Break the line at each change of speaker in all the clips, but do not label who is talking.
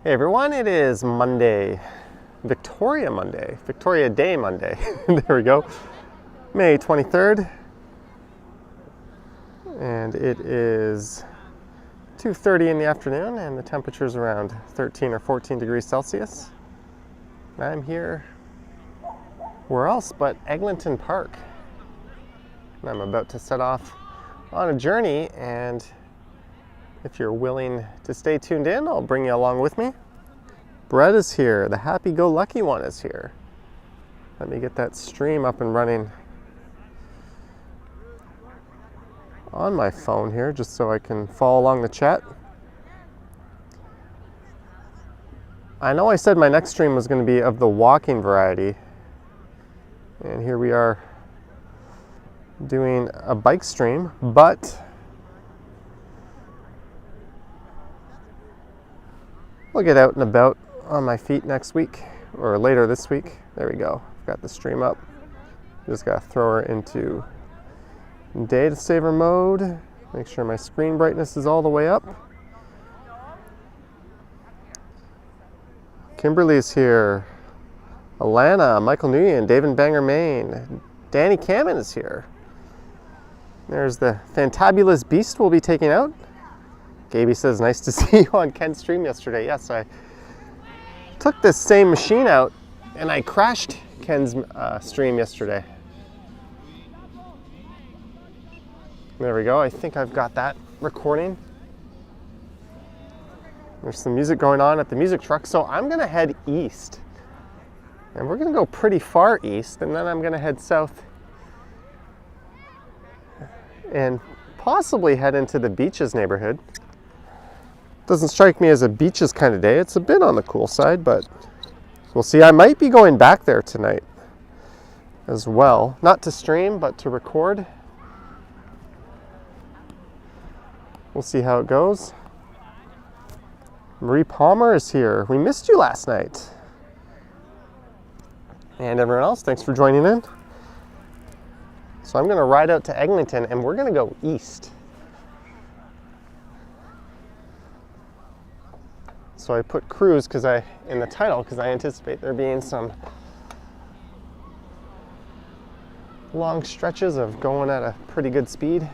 Hey everyone, it is Monday, Victoria Day Monday. There we go, May 23rd, and it is 2:30 in the afternoon, and the temperature is around 13 or 14 degrees Celsius. I'm here, where else but Eglinton Park. And I'm about to set off on a journey, and if you're willing to stay tuned in, I'll bring you along with me. Brett is here. The happy-go-lucky one is here. Let me get that stream up and running on my phone here, just so I can follow along the chat. I know I said my next stream was going to be of the walking variety, and here we are doing a bike stream, but we'll get out and about on my feet next week, or later this week. There we go. I've got the stream up. Just gotta throw her into data saver mode. Make sure my screen brightness is all the way up. Kimberly's here. Alana, Michael Nguyen, David Banger Main. Danny Cameron is here. There's the fantabulous beast we'll be taking out. Gaby says, nice to see you on Ken's stream yesterday. Yes, I took this same machine out and I crashed Ken's stream yesterday. There we go. I think I've got that recording. There's some music going on at the music truck. So I'm going to head east. And we're going to go pretty far east, and then I'm going to head south and possibly head into the beaches neighborhood. Doesn't strike me as a beaches kind of day. It's a bit on the cool side, but we'll see. I might be going back there tonight as well. Not to stream, but to record. We'll see how it goes. Marie Palmer is here. We missed you last night. And everyone else, thanks for joining in. So I'm going to ride out to Eglinton, and we're going to go east. So I put cruise in the title because I anticipate there being some long stretches of going at a pretty good speed.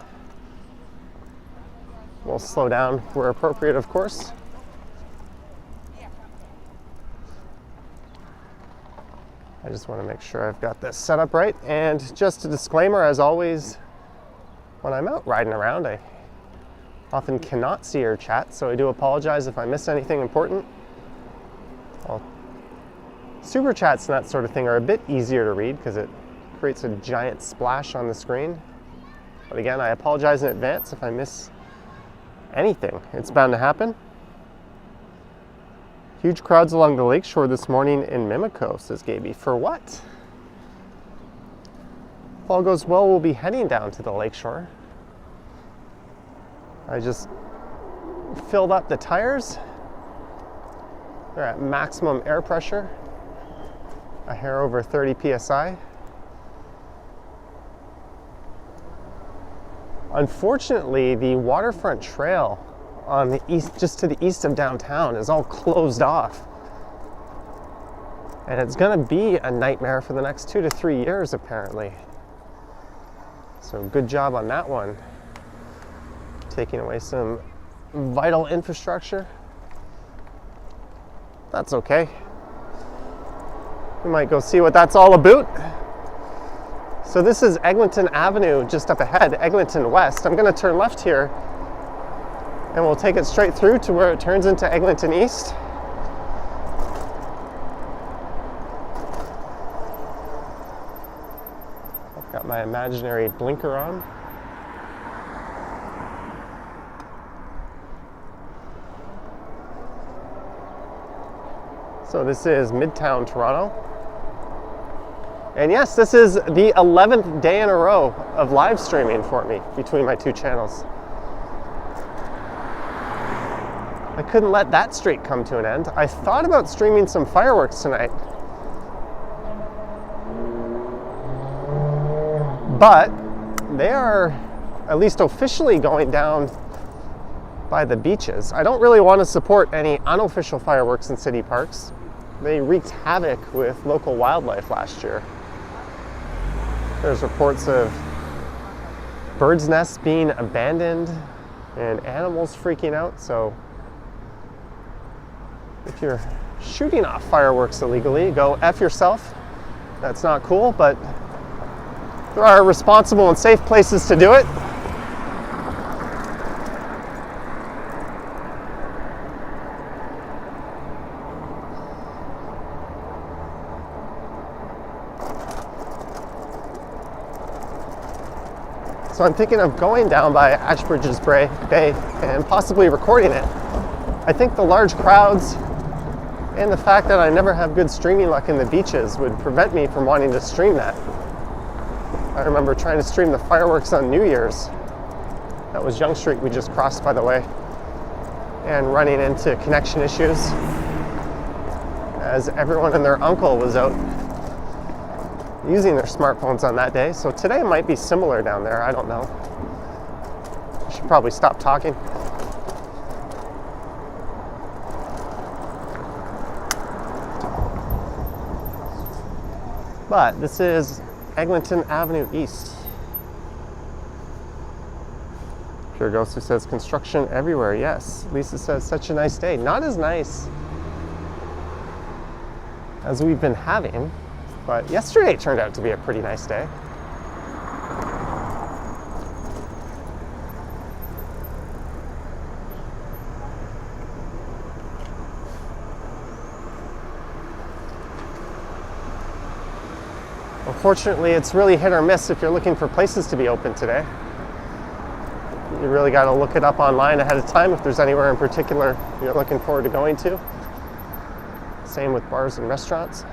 We'll slow down where appropriate, of course. I just want to make sure I've got this set up right. And just a disclaimer, as always, when I'm out riding around, I often cannot see your chat, so I do apologize if I miss anything important. Super chats and that sort of thing are a bit easier to read because it creates a giant splash on the screen. But again, I apologize in advance if I miss anything. It's bound to happen. Huge crowds along the lakeshore this morning in Mimico, says Gaby. For what? If all goes well, we'll be heading down to the lakeshore. I just filled up the tires. They're at maximum air pressure, a hair over 30 psi. Unfortunately, the Waterfront trail on the east, just to the east of downtown, is all closed off. And it's gonna be a nightmare for the next 2 to 3 years, apparently. So good job on that one. Taking away some vital infrastructure. That's okay. We might go see what that's all about. So this is Eglinton Avenue just up ahead, Eglinton West. I'm gonna turn left here and we'll take it straight through to where it turns into Eglinton East. I've got my imaginary blinker on. So this is Midtown Toronto. And yes, this is the 11th day in a row of live streaming for me between my two channels. I couldn't let that streak come to an end. I thought about streaming some fireworks tonight, but they are at least officially going down by the beaches. I don't really want to support any unofficial fireworks in city parks. They wreaked havoc with local wildlife last year. There's reports of birds' nests being abandoned and animals freaking out. So if you're shooting off fireworks illegally, go F yourself. That's not cool, but there are responsible and safe places to do it. So I'm thinking of going down by Ashbridges Bay and possibly recording it. I think the large crowds and the fact that I never have good streaming luck in the beaches would prevent me from wanting to stream that. I remember trying to stream the fireworks on New Year's. That was Yonge Street we just crossed, by the way, and running into connection issues as everyone and their uncle was out using their smartphones on that day. So today might be similar down there, I don't know. I should probably stop talking. But this is Eglinton Avenue East. Pure Ghost who says construction everywhere. Yes. Lisa says such a nice day. Not as nice as we've been having, but yesterday turned out to be a pretty nice day. Unfortunately, it's really hit or miss if you're looking for places to be open today. You really got to look it up online ahead of time if there's anywhere in particular you're looking forward to going to. Same with bars and restaurants.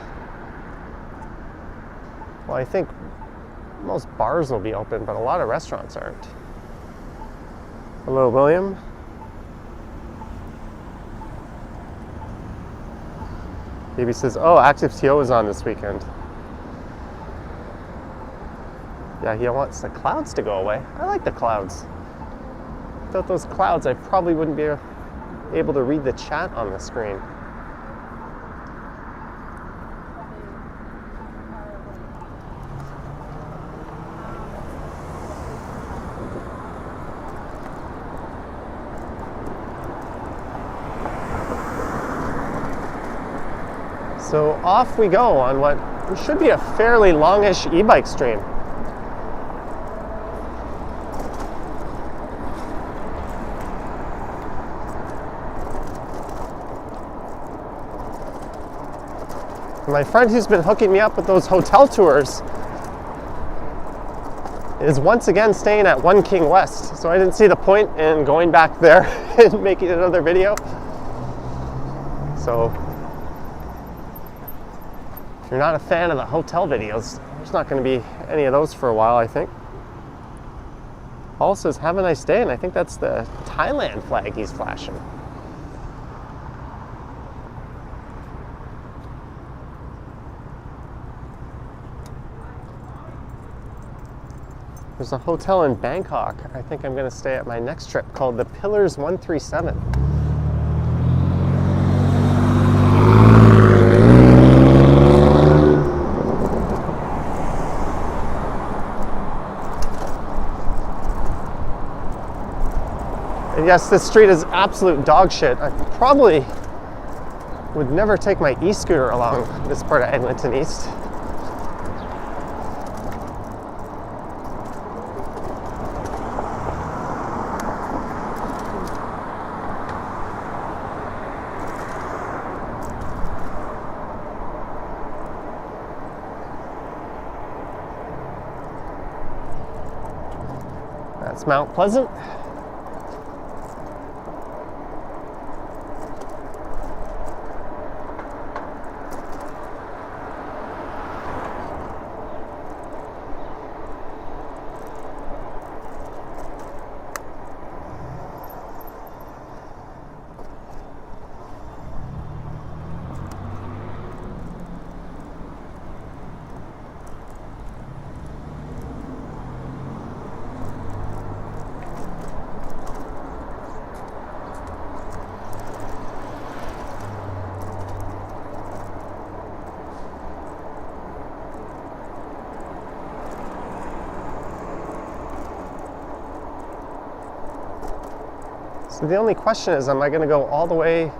Well, I think most bars will be open, but a lot of restaurants aren't. Hello, William. Baby says, oh, Active TO is on this weekend. Yeah, he wants the clouds to go away. I like the clouds. Without those clouds, I probably wouldn't be able to read the chat on the screen. So off we go on what should be a fairly longish e-bike stream. My friend who's been hooking me up with those hotel tours is once again staying at One King West. So I didn't see the point in going back there and making another video. So if you're not a fan of the hotel videos, there's not going to be any of those for a while, I think. Paul says, have a nice day, and I think that's the Thailand flag he's flashing. There's a hotel in Bangkok I think I'm going to stay at my next trip called the Pillars 137. And yes, this street is absolute dog shit. I probably would never take my e-scooter along this part of Eglinton East. That's Mount Pleasant. So the only question is, am I going to go all the way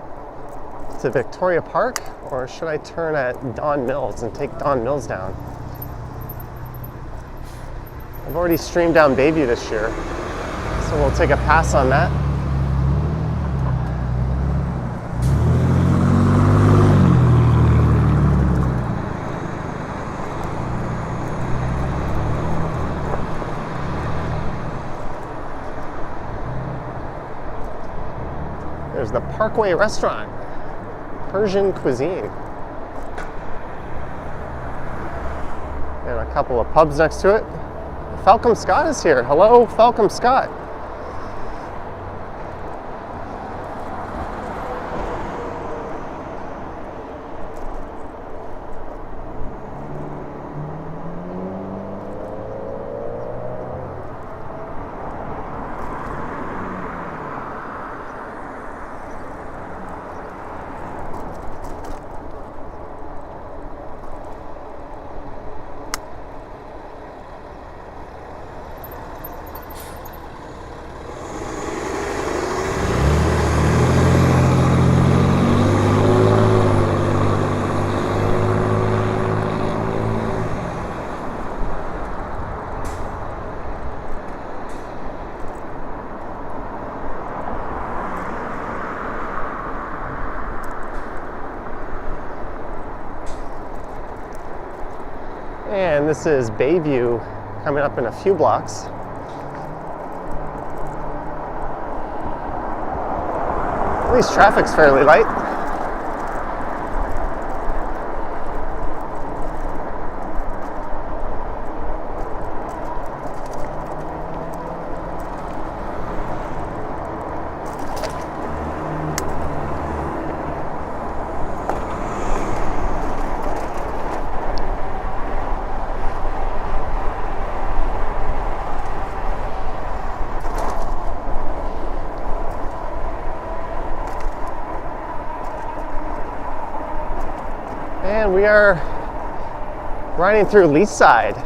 to Victoria Park, or should I turn at Don Mills and take Don Mills down? I've already streamed down Bayview this year, so we'll take a pass on that. There's the Parkway Restaurant, Persian cuisine. And a couple of pubs next to it. Falcom Scott is here. Hello, Falcom Scott. And this is Bayview coming up in a few blocks. At least traffic's fairly light. And we are riding through Leaside.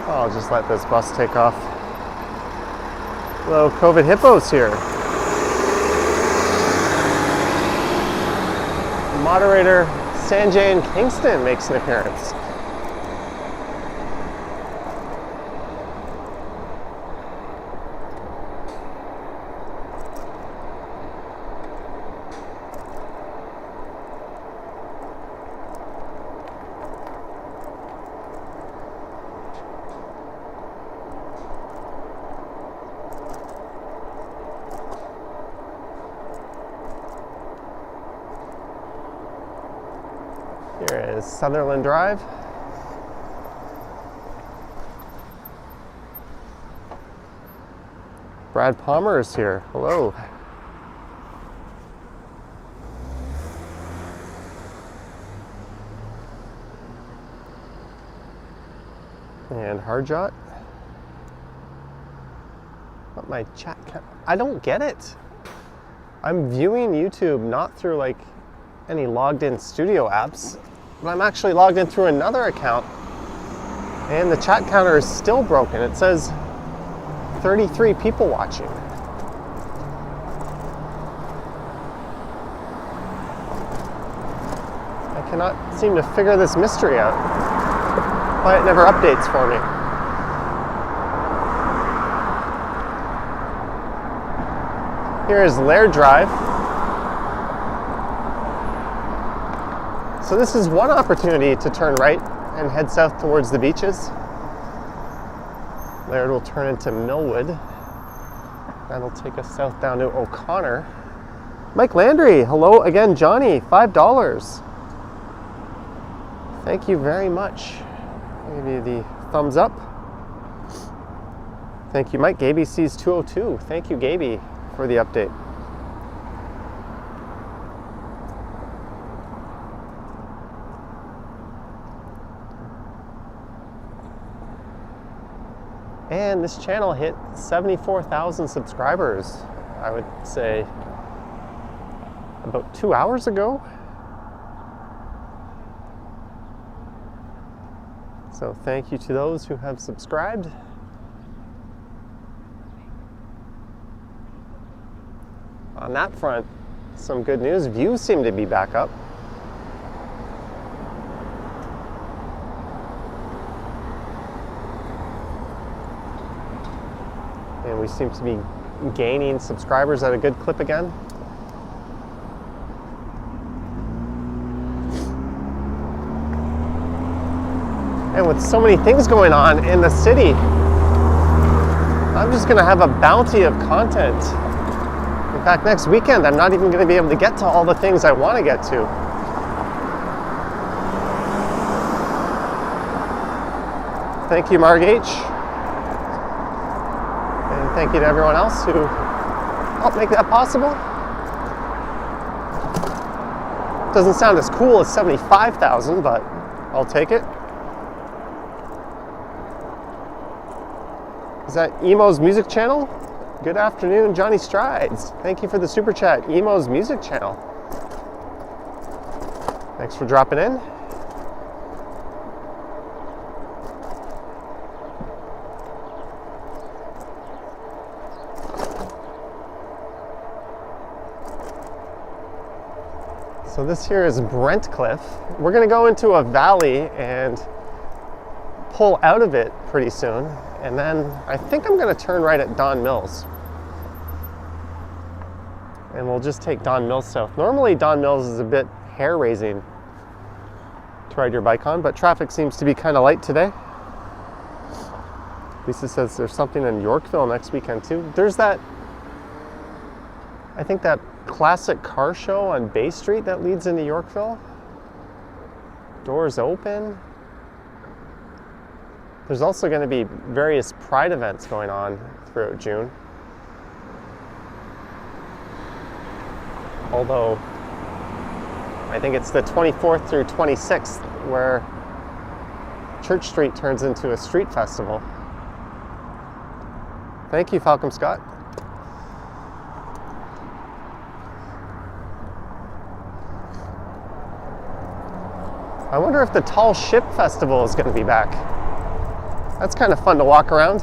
I'll just let this bus take off. Hello, COVID hippos here. Moderator Sanjay in Kingston makes an appearance. Here is Sutherland Drive. Brad Palmer is here. Hello. And Harjot. But my chat I don't get it. I'm viewing YouTube not through like any logged in studio apps, but I'm actually logged in through another account and the chat counter is still broken. It says 33 people watching. I cannot seem to figure this mystery out. Why it never updates for me. Here is Laird Drive. So this is one opportunity to turn right and head south towards the beaches. Laird will turn into Millwood. That'll take us south down to O'Connor. Mike Landry, hello again, Johnny, $5. Thank you very much. I'll give you the thumbs up. Thank you, Mike. Gaby sees 202. Thank you, Gaby, for the update. And this channel hit 74,000 subscribers, I would say, about 2 hours ago. So thank you to those who have subscribed. On that front, some good news. Views seem to be back up. And we seem to be gaining subscribers at a good clip again. And with so many things going on in the city, I'm just going to have a bounty of content. In fact, next weekend, I'm not even going to be able to get to all the things I want to get to. Thank you, Marg H. And thank you to everyone else who helped make that possible. Doesn't sound as cool as 75,000, but I'll take it. Is that Emo's music channel? Good afternoon, Johnny Strides. Thank you for the super chat, Emo's music channel. Thanks for dropping in. So this here is Brentcliffe. We're gonna go into a valley and pull out of it pretty soon. And then I think I'm gonna turn right at Don Mills. And we'll just take Don Mills south. Normally Don Mills is a bit hair-raising to ride your bike on, but traffic seems to be kind of light today. Lisa says there's something in Yorkville next weekend too. There's that, I think that classic car show on Bay Street that leads into Yorkville. Doors open. There's also going to be various Pride events going on throughout June. Although, I think it's the 24th through 26th where Church Street turns into a street festival. Thank you, Falcom Scott. I wonder if the Tall Ship Festival is going to be back. That's kind of fun to walk around.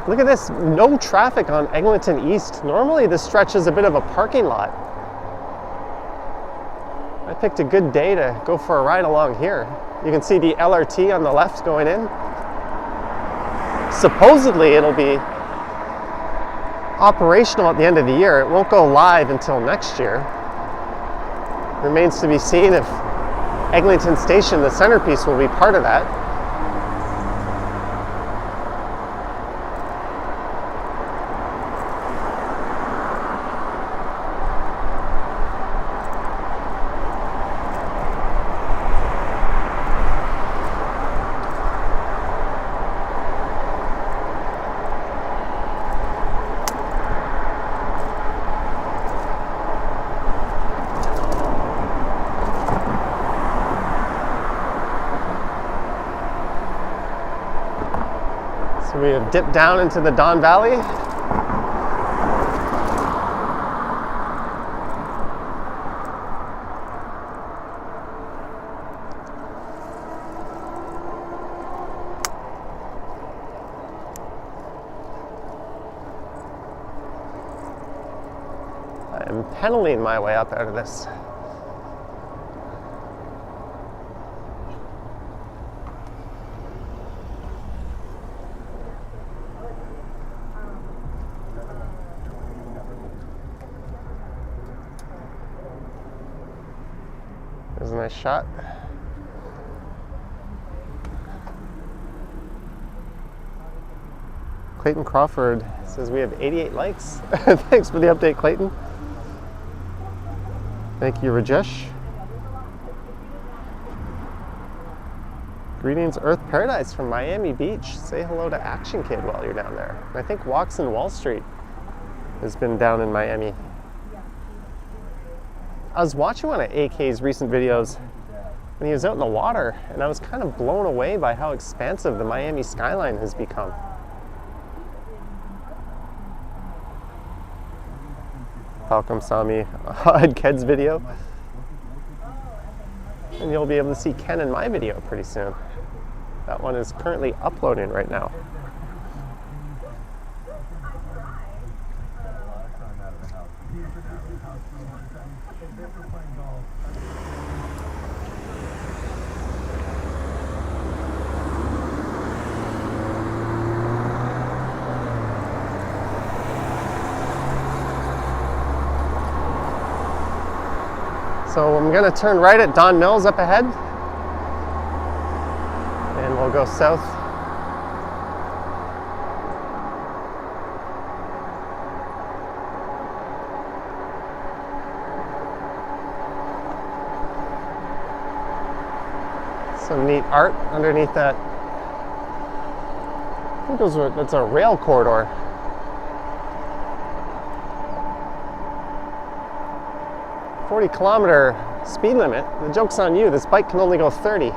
Look at this, no traffic on Eglinton East. Normally this stretch is a bit of a parking lot. I picked a good day to go for a ride along here. You can see the LRT on the left going in. Supposedly it'll be operational at the end of the year. It won't go live until next year. Remains to be seen if Eglinton Station, the centerpiece, will be part of that. So we have dipped down into the Don Valley. I am pedaling my way up out of this. There's a nice shot. Clayton Crawford says we have 88 likes. Thanks for the update, Clayton. Thank you, Rajesh. Greetings, Earth Paradise from Miami Beach. Say hello to Action Kid while you're down there. I think Walks in Wall Street has been down in Miami. I was watching one of AK's recent videos when he was out in the water, and I was kind of blown away by how expansive the Miami skyline has become. Falcom saw me on Ked's video, and you'll be able to see Ken in my video pretty soon. That one is currently uploading right now. So I'm going to turn right at Don Mills up ahead, and we'll go south. Some neat art underneath that. I think that's a rail corridor. 40-kilometer speed limit. The joke's on you. This bike can only go 30.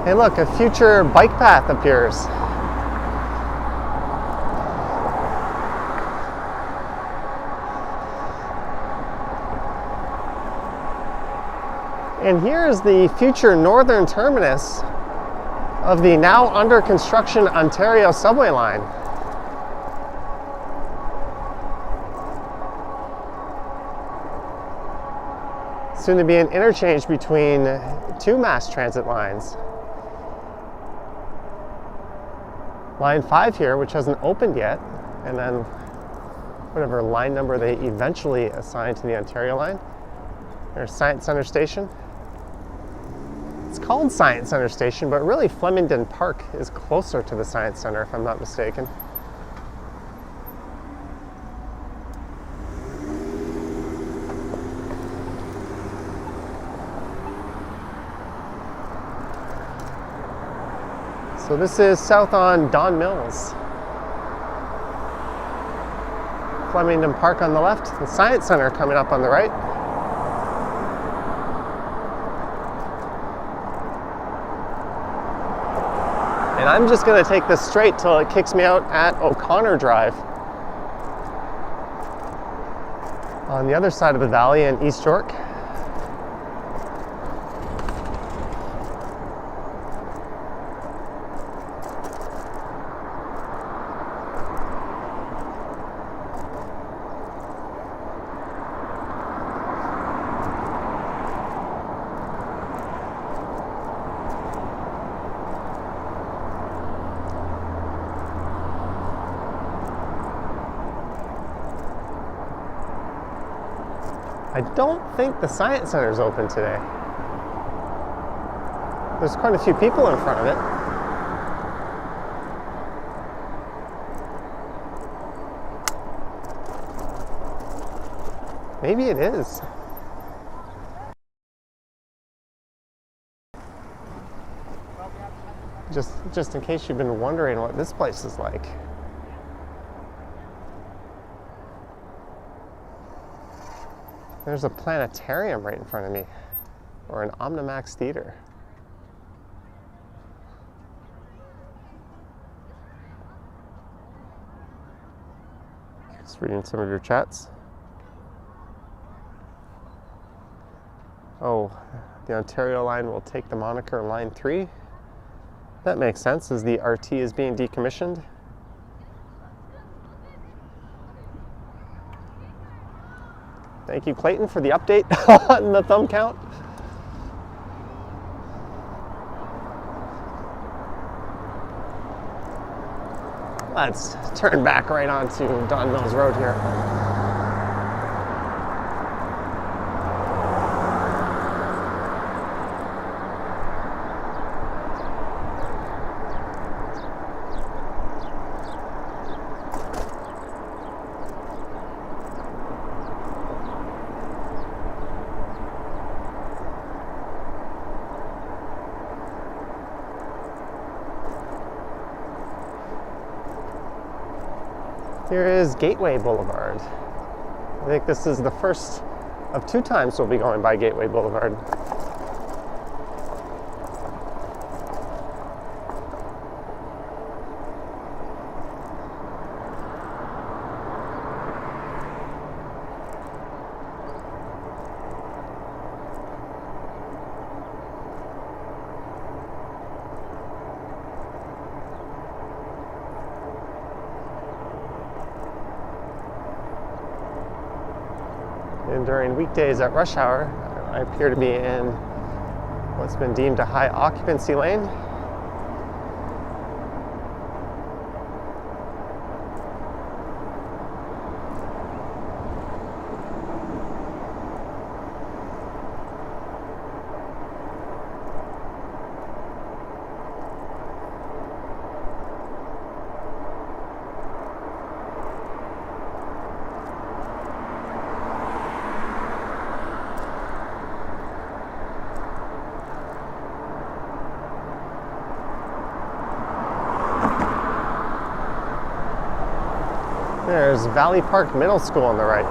Hey look, a future bike path appears. And here is the future northern terminus of the now under construction Ontario subway line. Soon to be an interchange between two mass transit lines. Line 5 here, which hasn't opened yet, and then whatever line number they eventually assign to the Ontario line. There's Science Center Station. It's called Science Center Station, but really Flemington Park is closer to the Science Center, if I'm not mistaken. So this is south on Don Mills. Flemington Park on the left, the Science Center coming up on the right. And I'm just going to take this straight till it kicks me out at O'Connor Drive on the other side of the valley in East York. I don't think the Science Center is open today. There's quite a few people in front of it. Maybe it is. Just in case you've been wondering what this place is like. There's a planetarium right in front of me. or an Omnimax theater. Just reading some of your chats. Oh, the Ontario line will take the moniker Line 3. That makes sense as the RT is being decommissioned. Thank you, Clayton, for the update on the thumb count. Let's turn back right onto Don Mills Road here. Here is Gateway Boulevard. I think this is the first of 2 times we'll be going by Gateway Boulevard. And during weekdays at rush hour, I appear to be in what's been deemed a high occupancy lane. There's Valley Park Middle School on the right.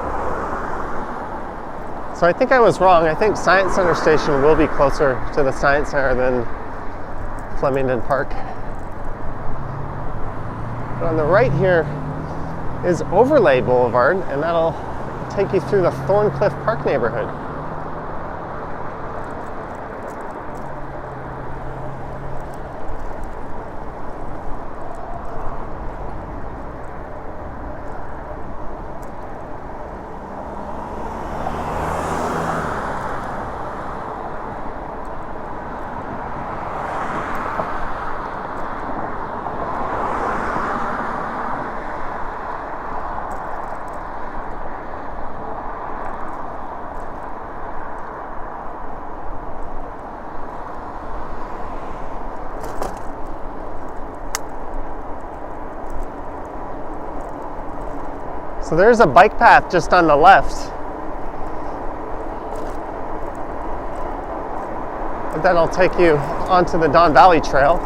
So I think I was wrong. I think Science Center Station will be closer to the Science Center than Flemington Park. But on the right here is Overlay Boulevard, and that'll take you through the Thorncliffe Park neighborhood. So there's a bike path just on the left. And that'll take you onto the Don Valley Trail.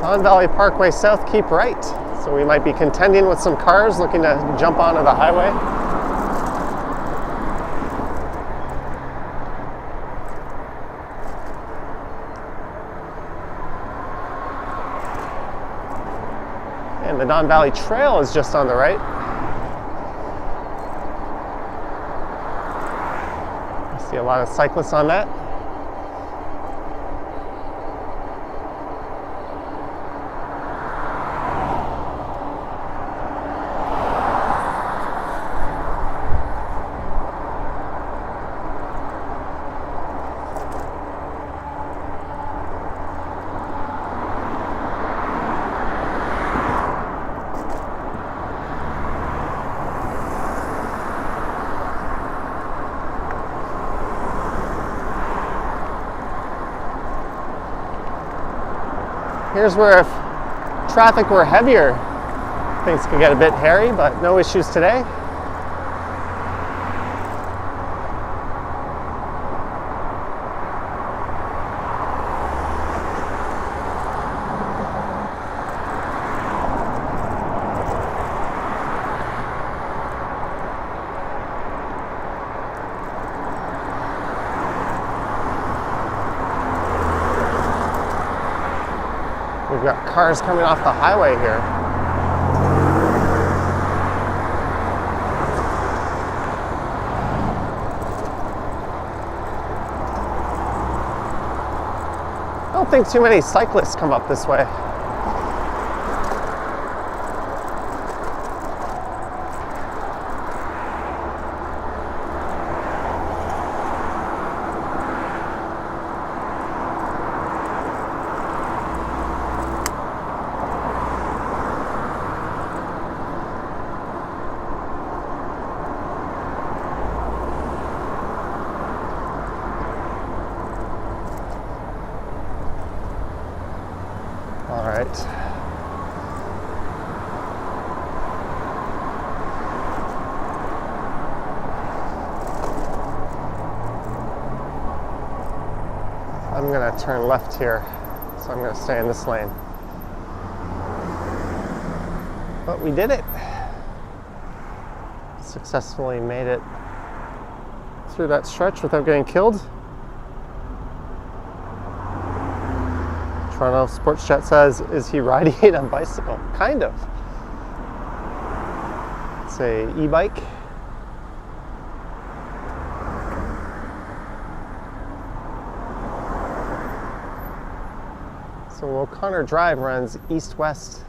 Don Valley Parkway South, keep right. So we might be contending with some cars looking to jump onto the highway. And the Don Valley Trail is just on the right. I see a lot of cyclists on that. Here's where if traffic were heavier, things could get a bit hairy, but no issues today. We've got cars coming off the highway here. I don't think too many cyclists come up this way. All right. I'm gonna turn left here, so I'm gonna stay in this lane. But we did it. Successfully made it through that stretch without getting killed. Toronto Sports Chat says, is he riding a bicycle? Kind of. It's a e-bike. So O'Connor Drive runs east-west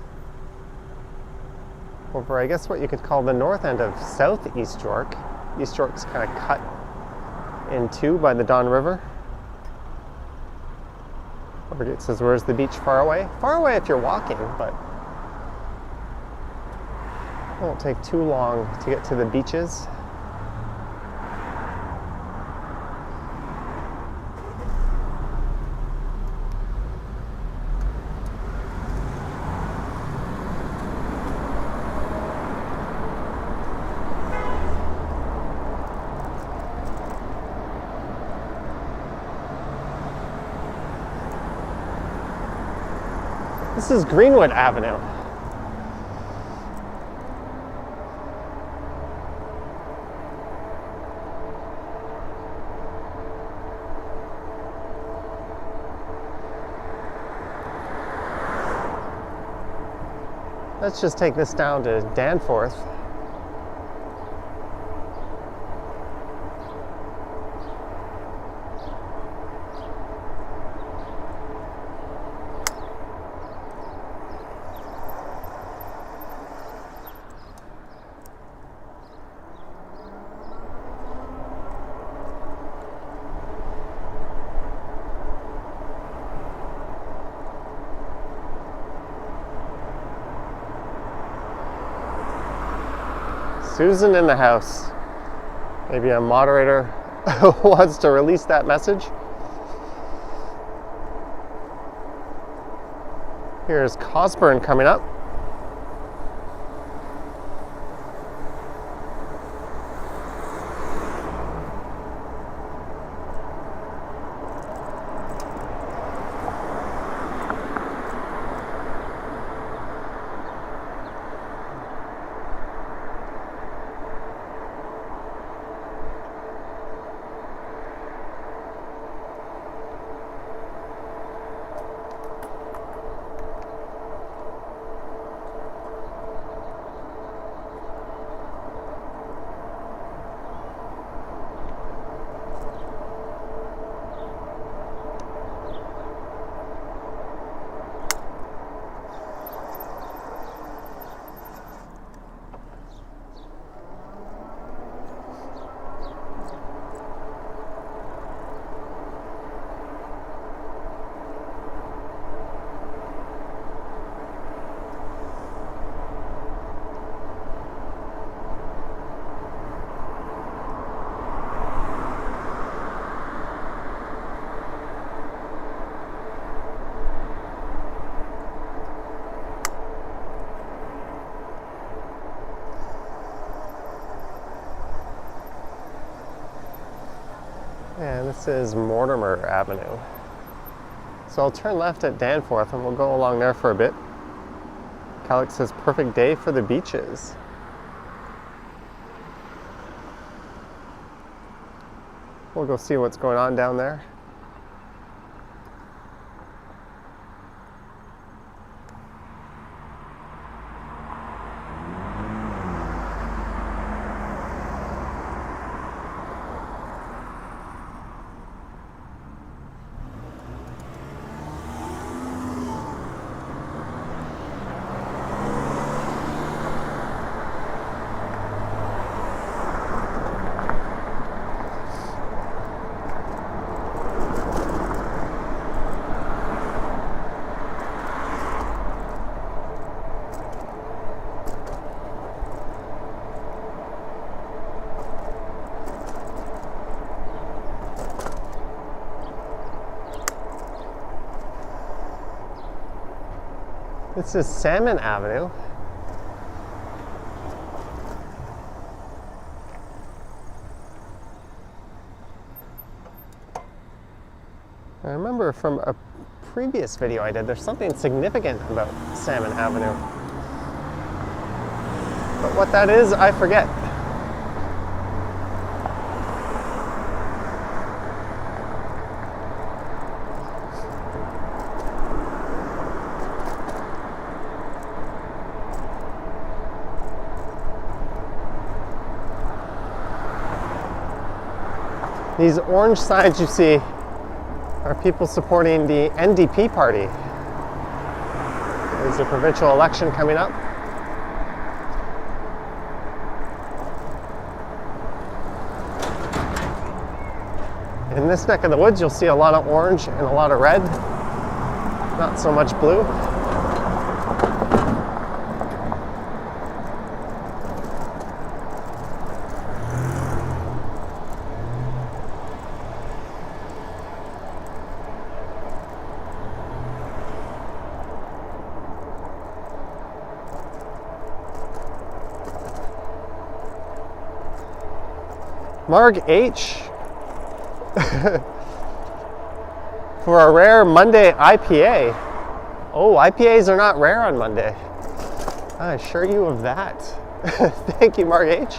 over, I guess, what you could call the north end of southeast York. East York's kind of cut in two by the Don River. It says, where's the beach? Far away? Far away if you're walking, but it won't take too long to get to the beaches. This is Greenwood Avenue. Let's just take this down to Danforth. Susan in the house. Maybe a moderator wants to release that message. Here's Cosburn coming up. And this is Mortimer Avenue. So I'll turn left at Danforth and we'll go along there for a bit. Calix says perfect day for the beaches. We'll go see what's going on down there. This is Salmon Avenue. I remember from a previous video I did, there's something significant about Salmon Avenue. But what that is, I forget. These orange signs you see are people supporting the NDP party. There's a provincial election coming up. In this neck of the woods, you'll see a lot of orange and a lot of red, not so much blue. Marg H for a rare Monday IPA. Oh, IPAs are not rare on Monday. I assure you of that. Thank you, Marg H.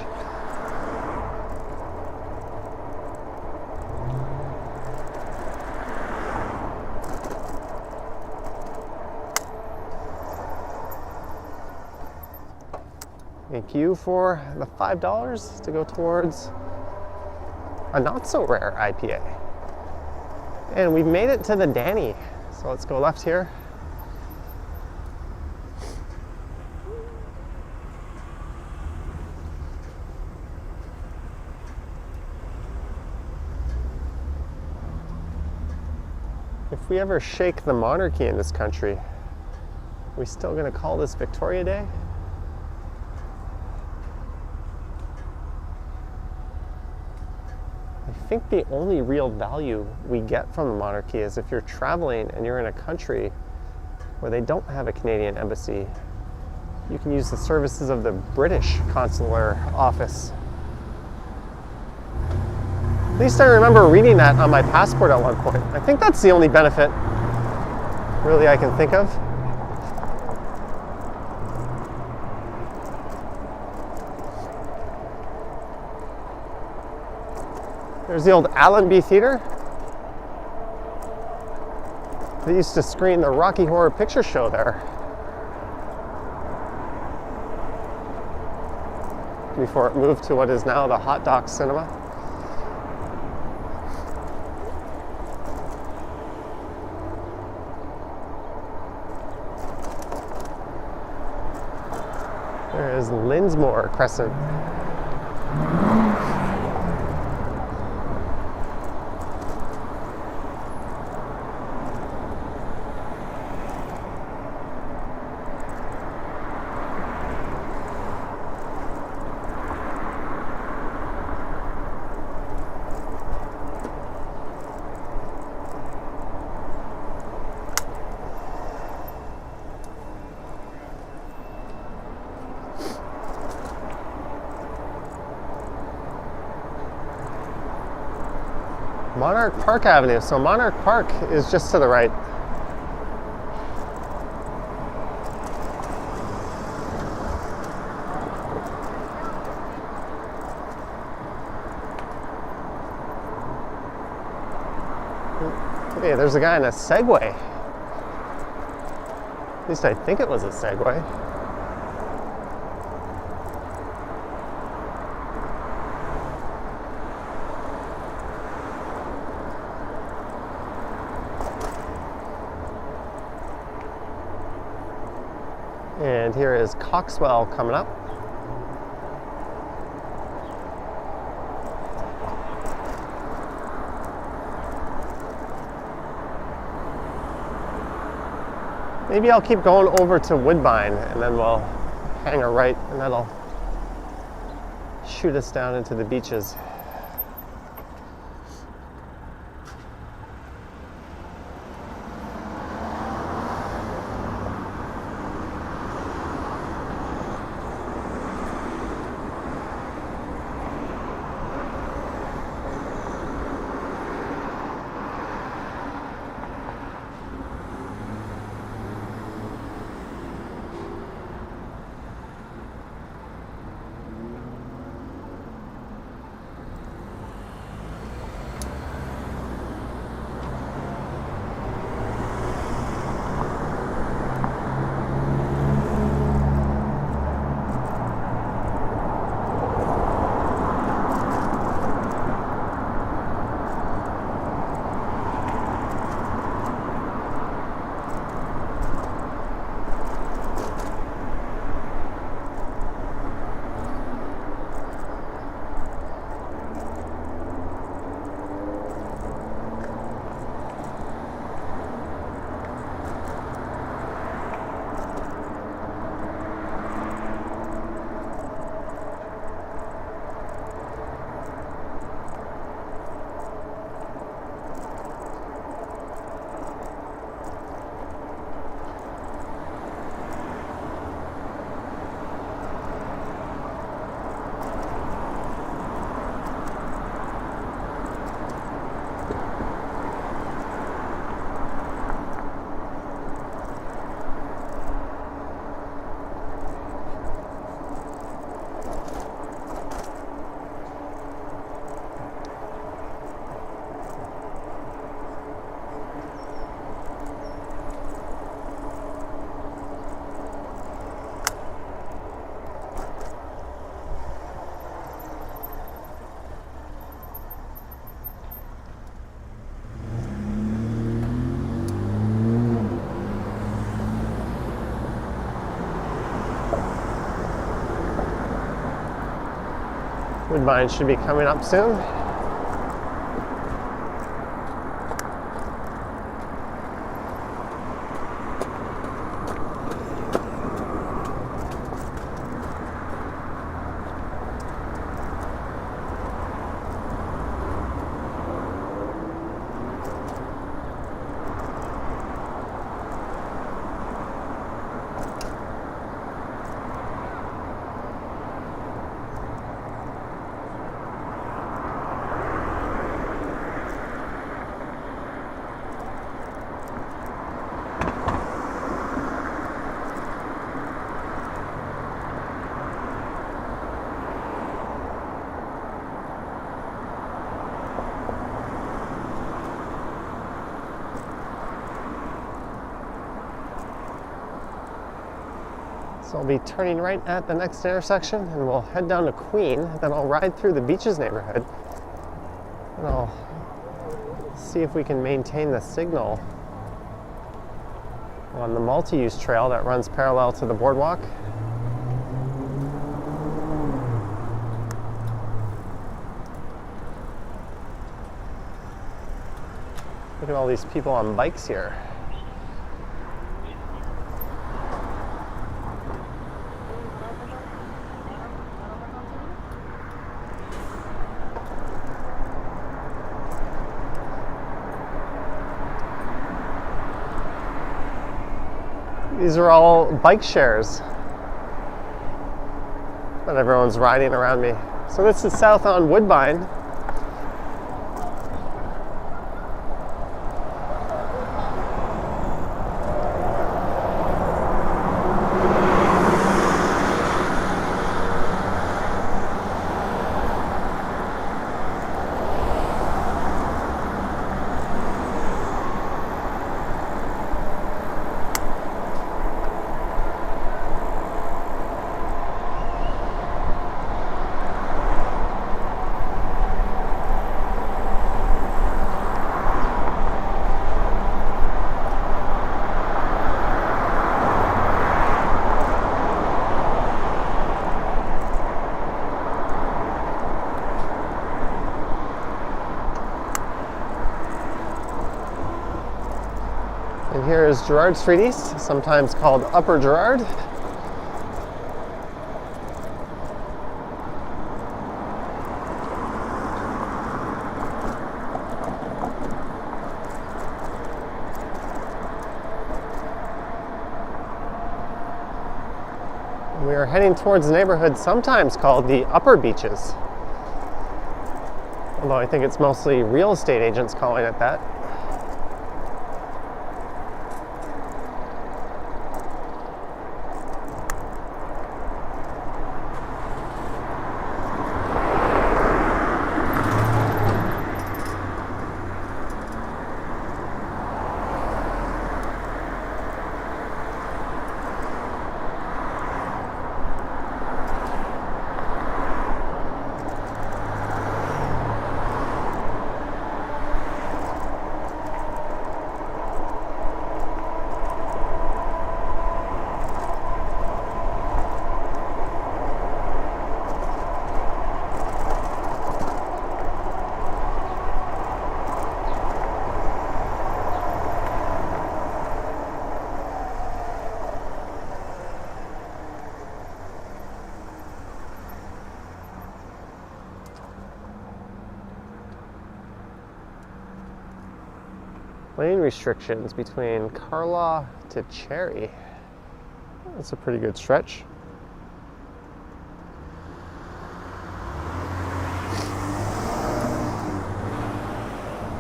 Thank you for the $5 to go towards a not so rare IPA. And we've made it to the Danny. So let's go left here. If we ever shake the monarchy in this country, are we still gonna call this Victoria Day? I think the only real value we get from the monarchy is if you're traveling and you're in a country where they don't have a Canadian embassy, you can use the services of the British consular office. At least I remember reading that on my passport at one point. I think that's the only benefit really I can think of. There's the old Allenby Theatre. They used to screen the Rocky Horror Picture Show there before it moved to what is now the Hot Doc Cinema. There is Linsmore Crescent. Monarch Park Avenue. So Monarch Park is just to the right. Hey, there's a guy in a Segway. At least I think it was a Segway. And here is Coxwell coming up. Maybe I'll keep going over to Woodbine and then we'll hang a right and that'll shoot us down into the beaches. Woodbine should be coming up soon. So I'll be turning right at the next intersection and we'll head down to Queen, then I'll ride through the Beaches neighborhood and I'll see if we can maintain the signal on the multi-use trail that runs parallel to the boardwalk. Look at all these people on bikes here. These are all bike shares that everyone's riding around me. So this is south on Woodbine. And here is Girard Street East, sometimes called Upper Girard. We are heading towards a neighborhood sometimes called the Upper Beaches. Although I think it's mostly real estate agents calling it that. Lane restrictions between Carlaw to Cherry. That's a pretty good stretch.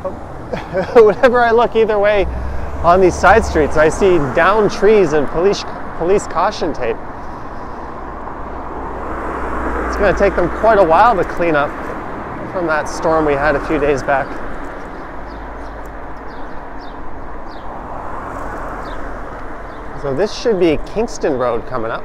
Oh. Whenever I look either way on these side streets, I see downed trees and police caution tape. It's going to take them quite a while to clean up from that storm we had a few days back. So this should be Kingston Road coming up.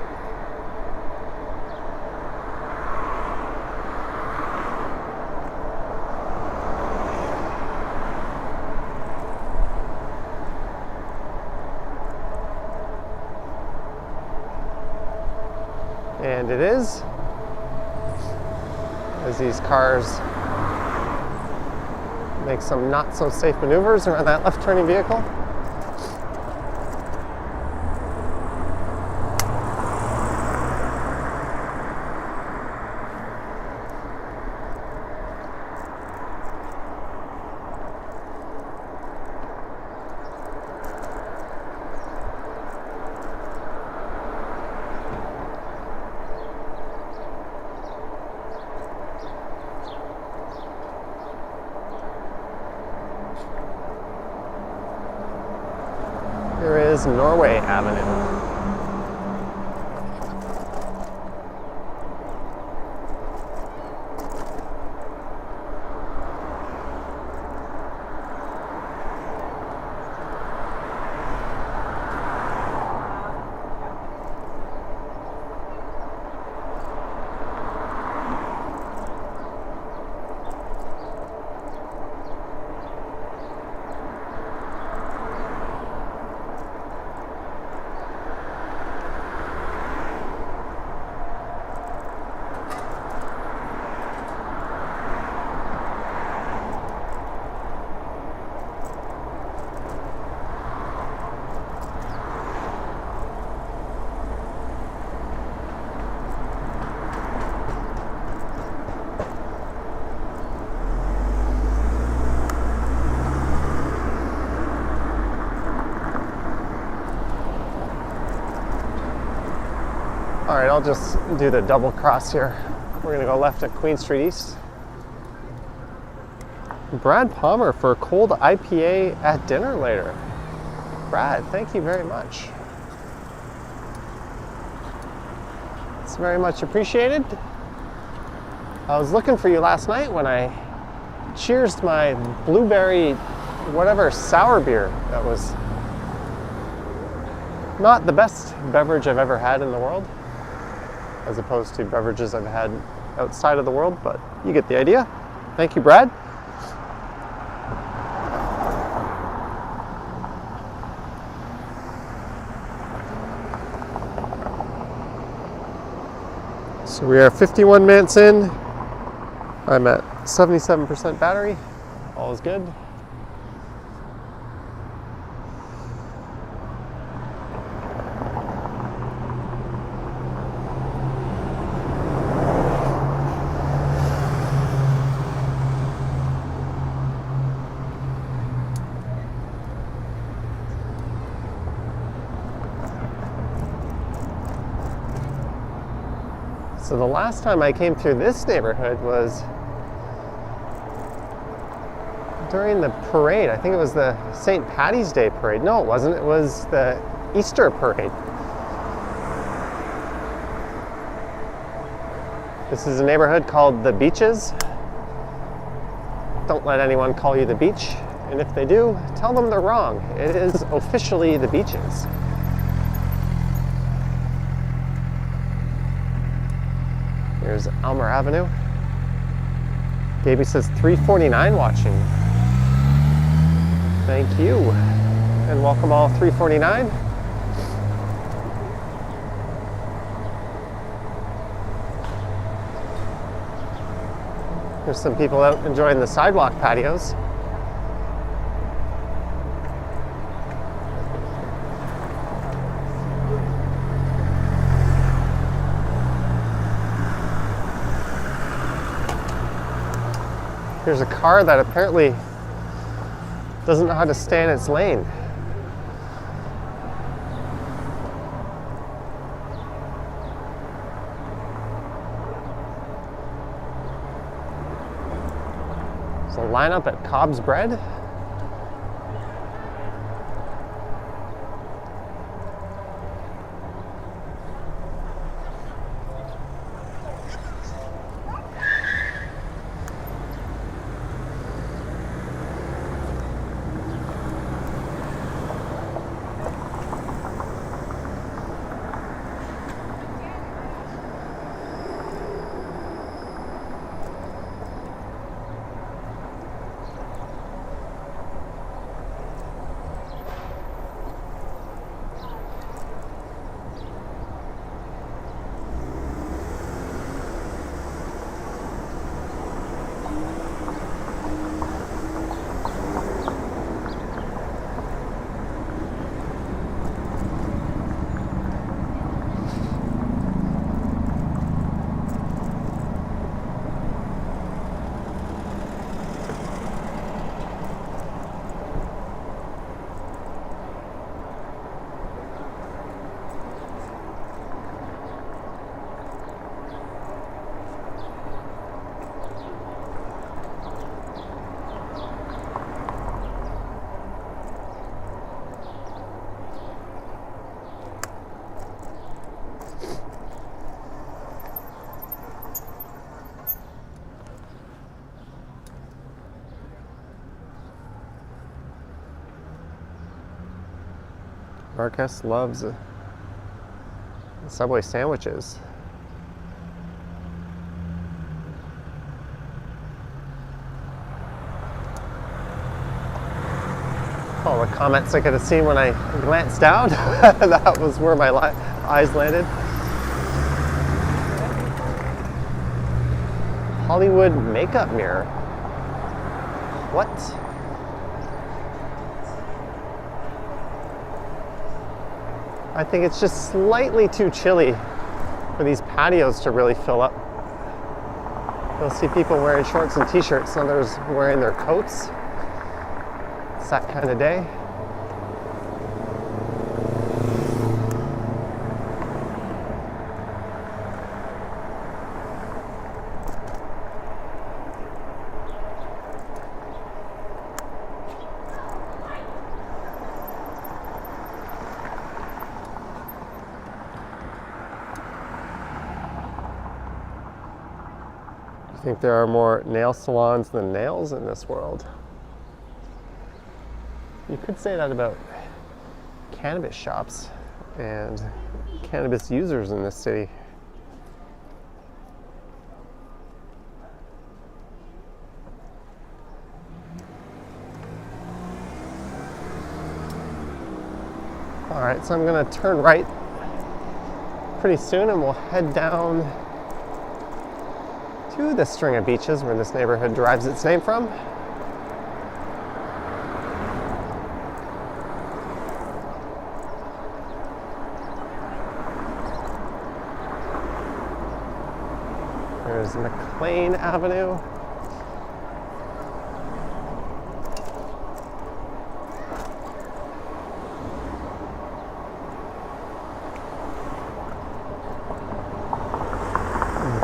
And it is, as these cars make some not so safe maneuvers around that left turning vehicle. Here is Norway Avenue. All right, I'll just do the double cross here. We're gonna go left at Queen Street East. Brad Palmer for a cold IPA at dinner later. Brad, thank you very much. It's very much appreciated. I was looking for you last night when I cheersed my blueberry whatever sour beer. That was not the best beverage I've ever had in the world, as opposed to beverages I've had outside of the world, but you get the idea. Thank you, Brad. So we are 51 minutes in. I'm at 77% battery. All is good. So the last time I came through this neighborhood was during the parade. I think it was the St. Patty's Day parade. No, it wasn't. It was the Easter parade. This is a neighborhood called The Beaches. Don't let anyone call you the beach. And if they do, tell them they're wrong. It is officially The Beaches. Here's Elmer Avenue. Gaby says 349 watching. Thank you. And welcome all 349. There's some people out enjoying the sidewalk patios. Here's a car that apparently doesn't know how to stay in its lane. So line up at Cobb's Bread. Marcus loves Subway sandwiches. All the comments I could have seen when I glanced down. That was where my eyes landed. Hollywood makeup mirror. What? I think it's just slightly too chilly for these patios to really fill up. You'll see people wearing shorts and t-shirts, and others wearing their coats. It's that kind of day. I think there are more nail salons than nails in this world. You could say that about cannabis shops and cannabis users in this city. All right, so I'm gonna turn right pretty soon and we'll head down to the string of beaches where this neighborhood derives its name from. There's McLean Avenue.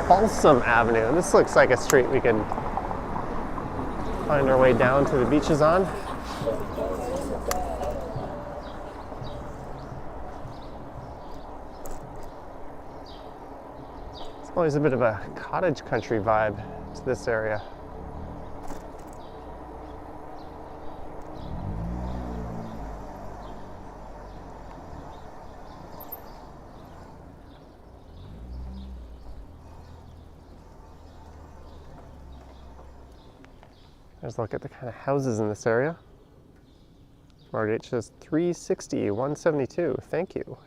Balsam Avenue. This looks like a street we could find our way down to the beaches on. It's always a bit of a cottage country vibe to this area. There's a look at the kind of houses in this area. Mortgage says 360, 172. Thank you.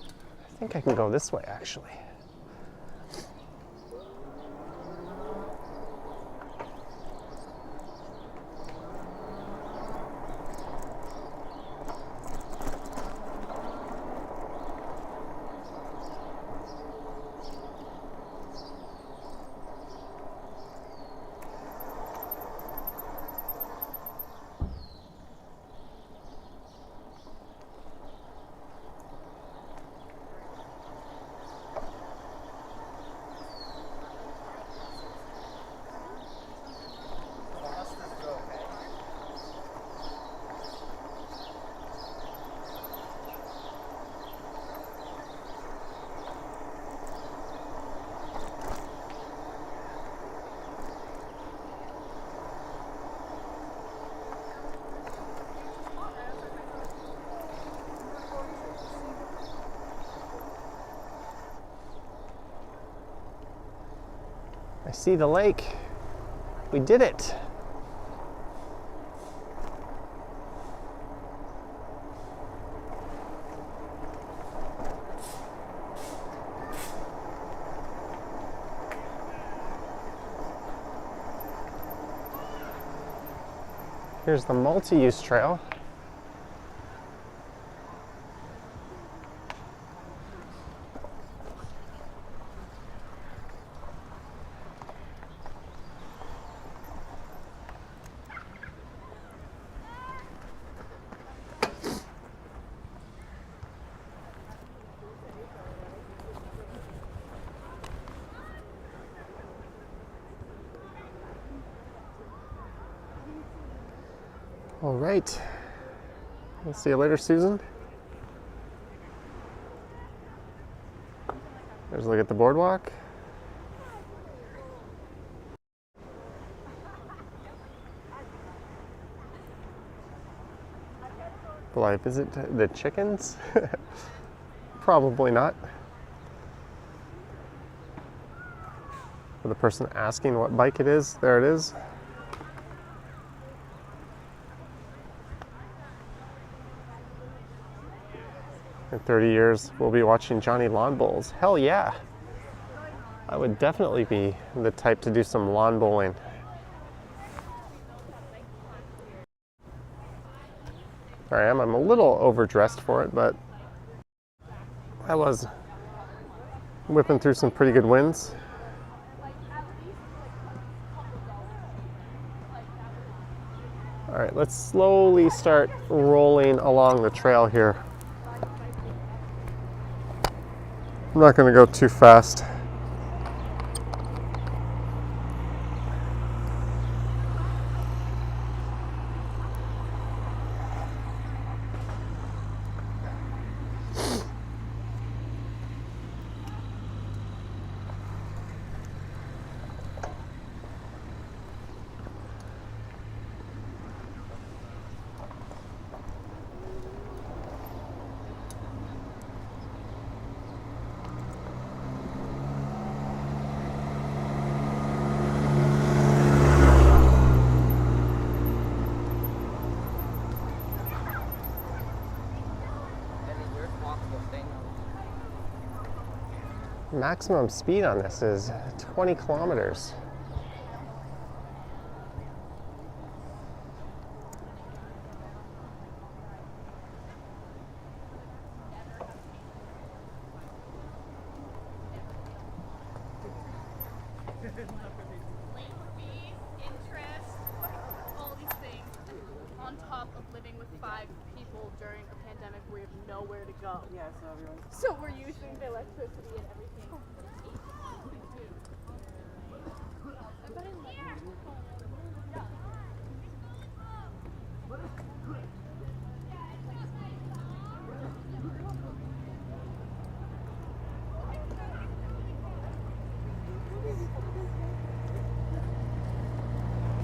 I think I can go this way actually. I see the lake. We did it. Here's the multi-use trail. All right. We'll see you later, Susan. There's a look at the boardwalk. Will I visit the chickens? Probably not. For the person asking what bike it is, there it is. In 30 years, we'll be watching Johnny Lawn Bowls. Hell yeah. I would definitely be the type to do some lawn bowling. There I am. I'm a little overdressed for it, but I was whipping through some pretty good winds. All right, let's slowly start rolling along the trail here. I'm not going to go too fast. Maximum speed on this is 20 kilometers.
Interest, all these things, on top of living with 5 people travel during a pandemic where we have nowhere to go.
Yeah, so everyone.
So we're using the electricity and everything.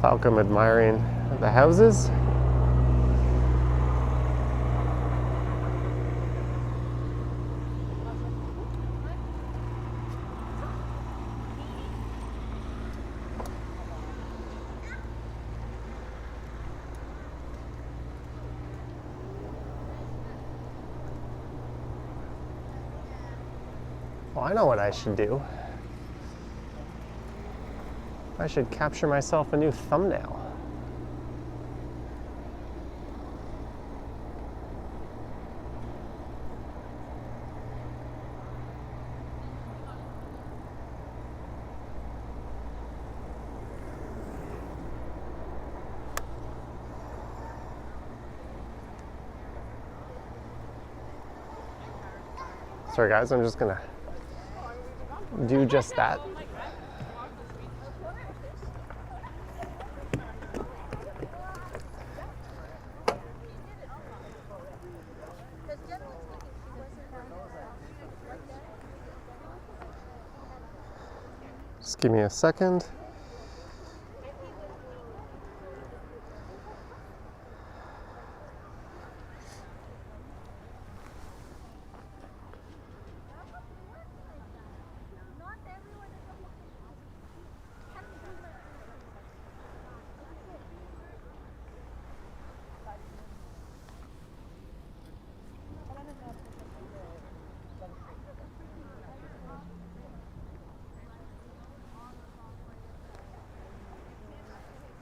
Falcom admiring the houses. Well, I know what I should do. I should capture myself a new thumbnail. Sorry guys, I'm just gonna do just that. Just give me a second.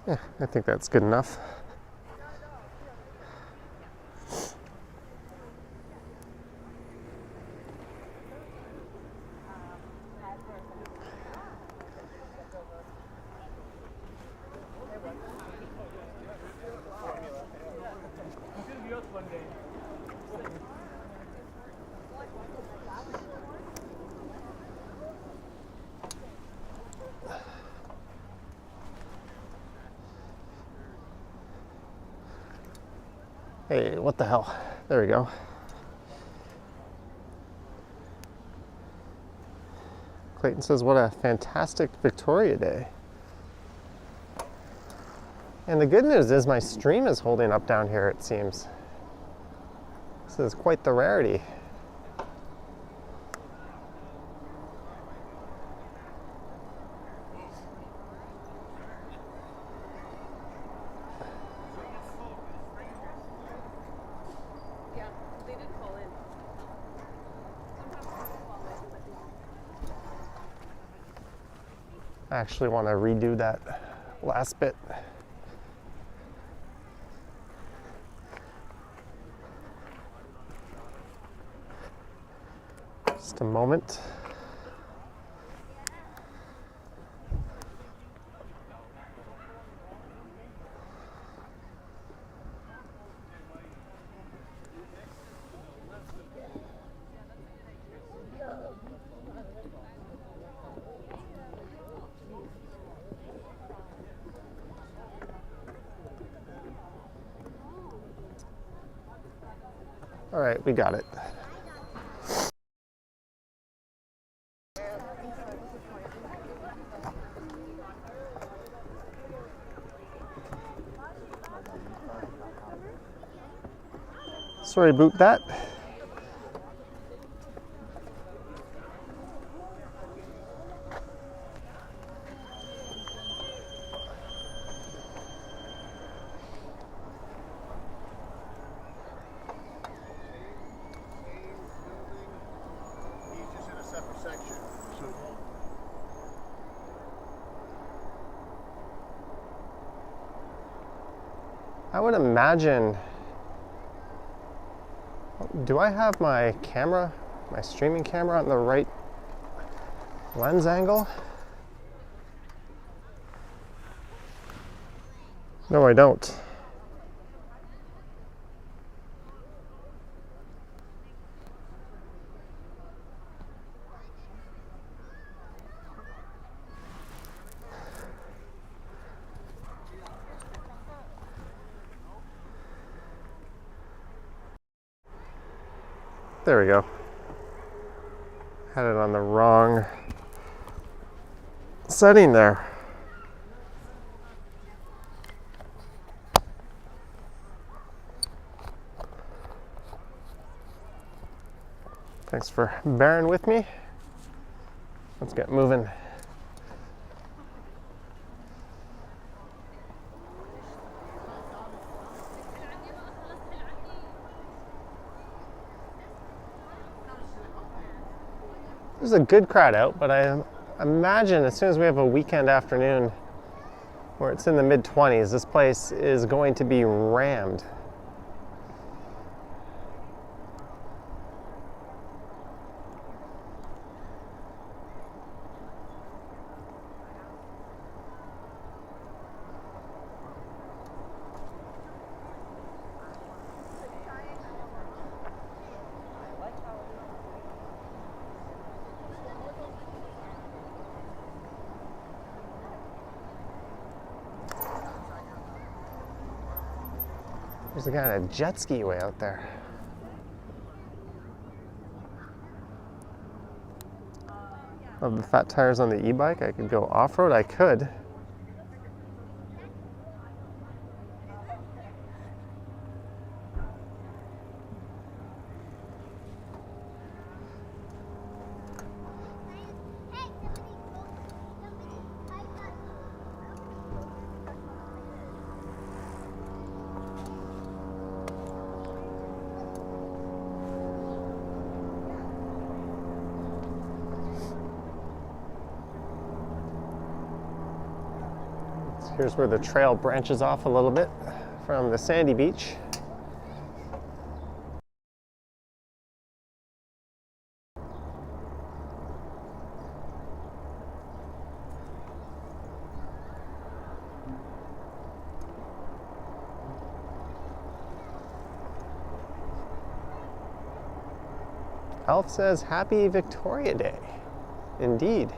Yeah, I think that's good enough. Hey, what the hell? There we go. Clayton says, what a fantastic Victoria Day. And the good news is my stream is holding up down here, it seems. This is quite the rarity. I actually want to redo that last bit. Just a moment. All right, we got it. Sorry about that. I would imagine, do I have my camera, my streaming camera on the right lens angle? No, I don't. There we go. Had it on the wrong setting there. Thanks for bearing with me. Let's get moving. There's a good crowd out, but I imagine as soon as we have a weekend afternoon where it's in the mid-20s, this place is going to be rammed. There's a guy on a jet ski way out there. Of the fat tires on the e-bike, I could go off-road, I could. Here's where the trail branches off a little bit from the sandy beach. Health says Happy Victoria Day. Indeed.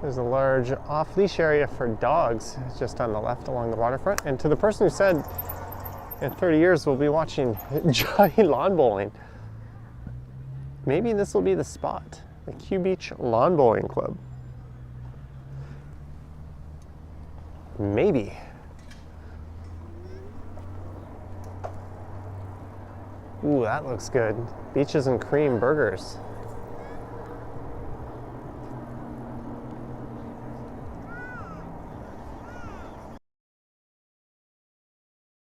There's a large off-leash area for dogs just on the left along the waterfront. And to the person who said in 30 years we'll be watching Johnny lawn bowling, maybe this will be the spot, the Q Beach Lawn Bowling Club. Maybe. Ooh, that looks good. Beaches and cream burgers.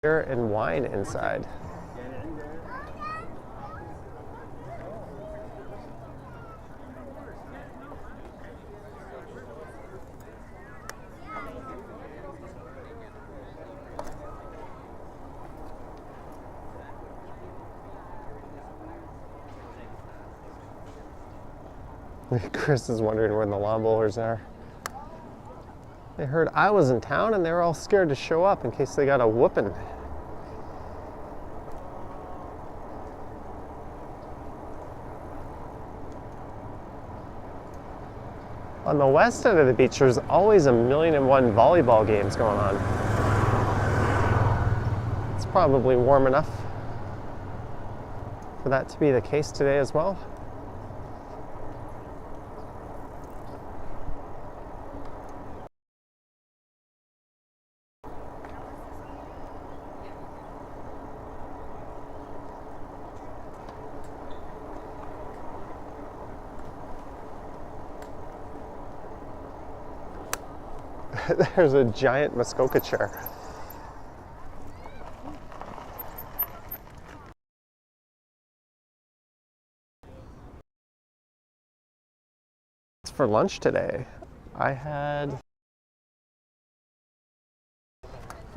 Beer and wine inside. Chris is wondering where the lawn bowlers are. They heard I was in town and they were all scared to show up in case they got a whooping. On the west end of the beach, there's always 1,000,001 volleyball games going on. It's probably warm enough for that to be the case today as well. There's a giant Muskoka chair. For lunch today, I had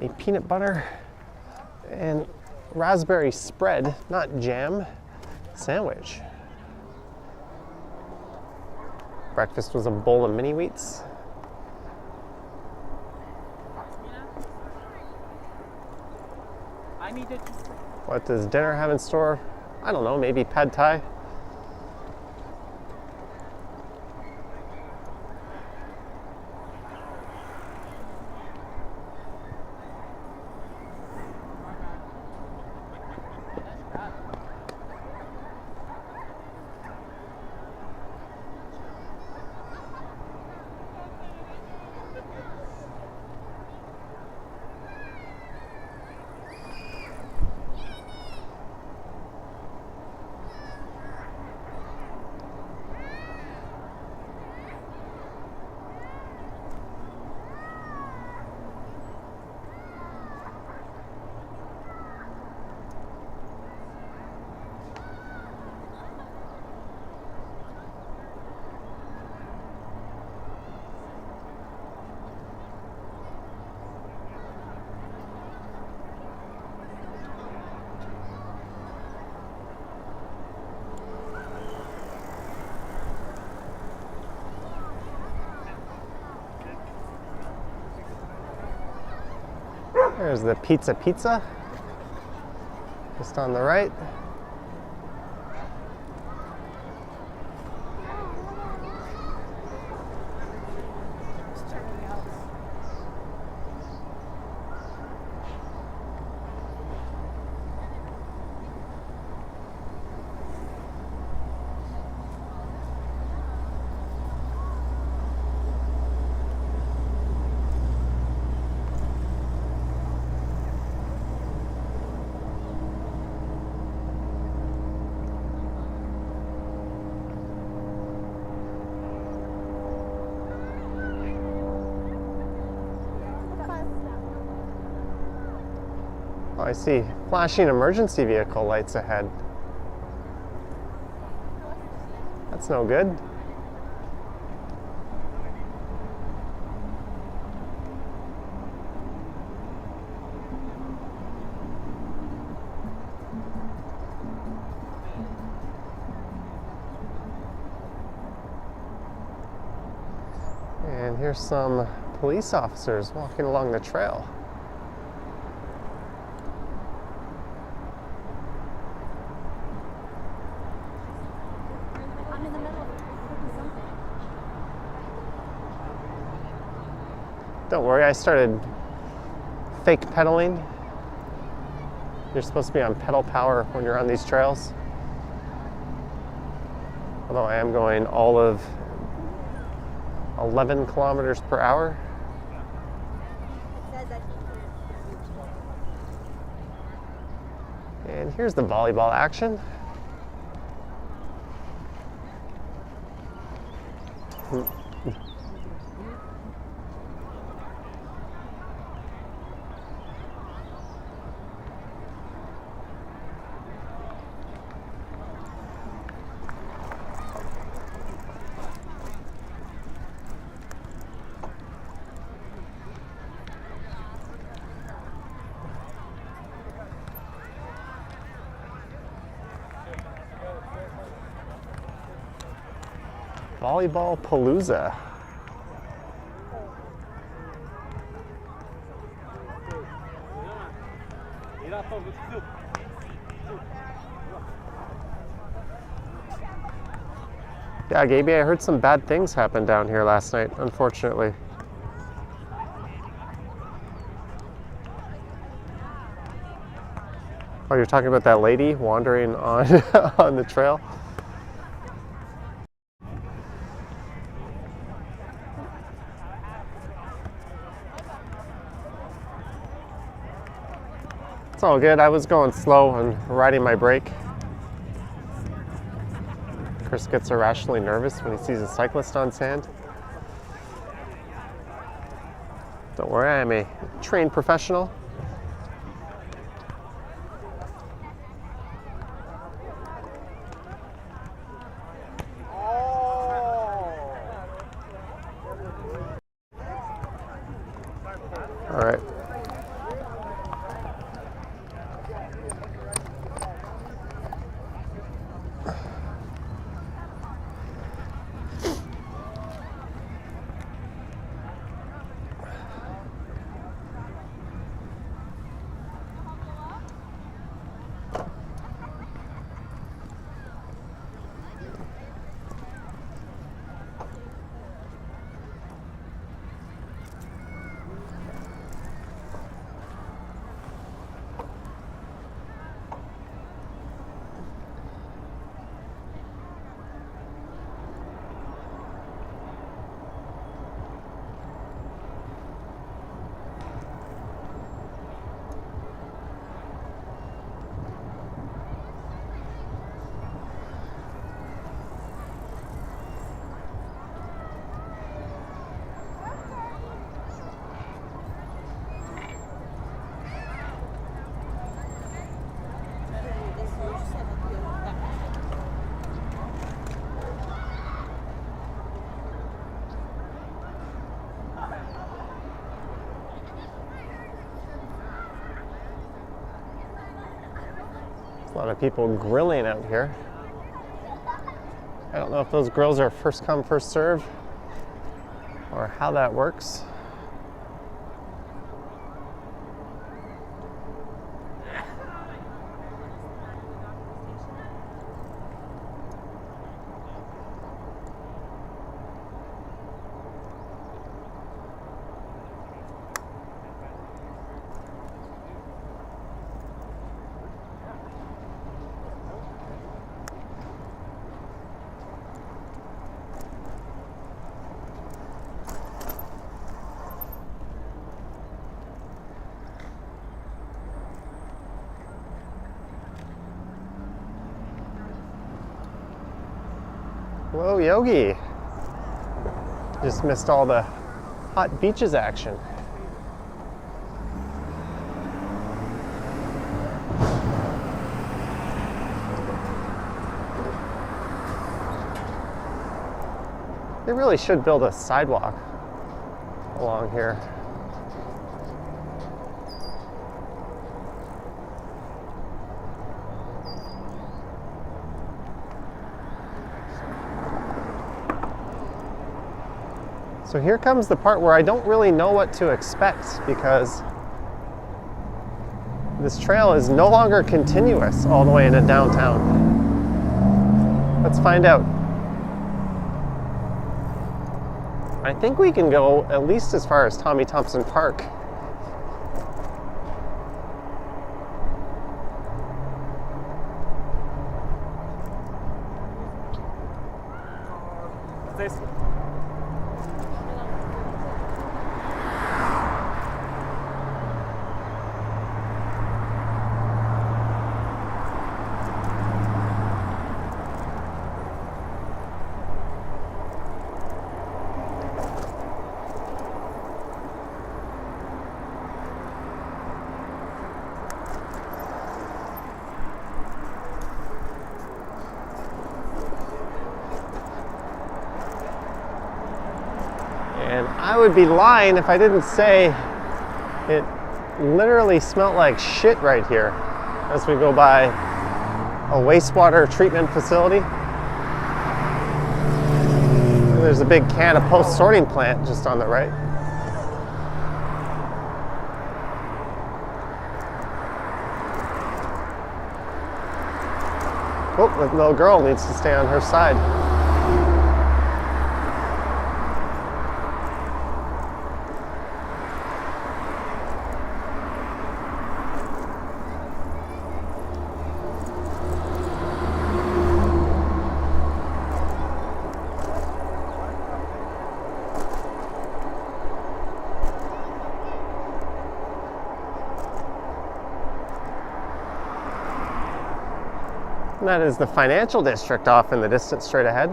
a peanut butter and raspberry spread, not jam, sandwich. Breakfast was a bowl of mini wheats. What does dinner have in store? I don't know, maybe pad thai? There's the pizza, just on the right. Oh, I see flashing emergency vehicle lights ahead. That's no good. And here's some police officers walking along the trail. Don't worry, I started fake pedaling. You're supposed to be on pedal power when you're on these trails. Although I am going all of 11 kilometers per hour. And here's the volleyball action. Volleyball Palooza. Yeah, Gaby, I heard some bad things happen down here last night, unfortunately. Oh, you're talking about that lady wandering on on the trail? It's all good. I was going slow and riding my brake. Chris gets irrationally nervous when he sees a cyclist on sand. Don't worry, I am a trained professional. All right. A lot of people grilling out here. I don't know if those grills are first come, first serve, or how that works. Whoa, Yogi. Just missed all the hot beaches action. They really should build a sidewalk along here. So here comes the part where I don't really know what to expect, because this trail is no longer continuous all the way into downtown. Let's find out. I think we can go at least as far as Tommy Thompson Park. And I would be lying if I didn't say it literally smelled like shit right here as we go by a wastewater treatment facility. And there's a big can of post-sorting plant just on the right. Oh, the little girl needs to stay on her side. And that is the financial district off in the distance straight ahead.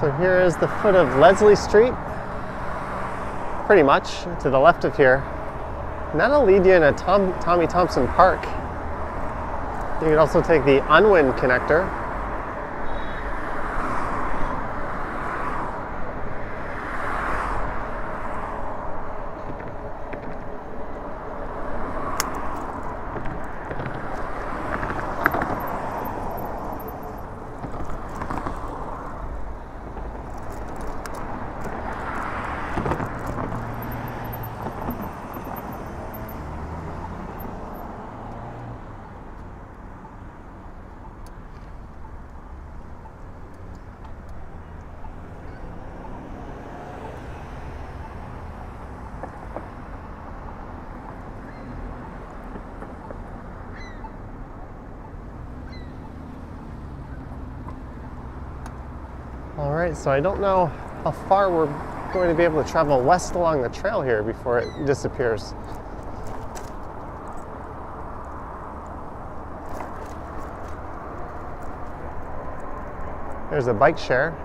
So here is the foot of Leslie Street, pretty much to the left of here. And that'll lead you into Tommy Thompson Park. You can also take the Unwin connector. right, so I don't know how far we're going to be able to travel west along the trail here before it disappears. There's a bike share.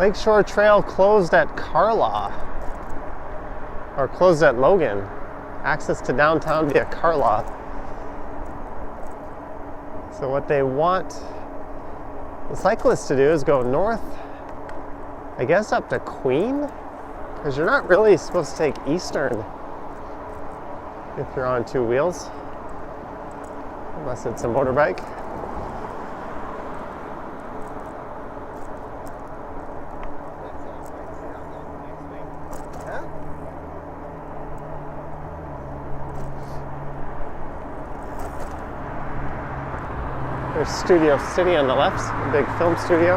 Lakeshore Trail closed at Carlaw, or closed at Logan. Access to downtown via Carlaw. So what they want the cyclists to do is go north, I guess up to Queen, because you're not really supposed to take Eastern if you're on two wheels, unless it's a motorbike. There's Studio City on the left, a big film studio.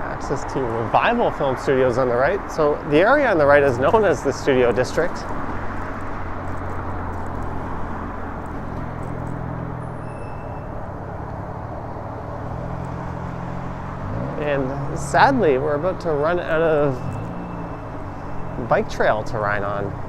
Access to Revival Film Studios on the right. So the area on the right is known as the Studio District. And sadly, we're about to run out of bike trail to ride on.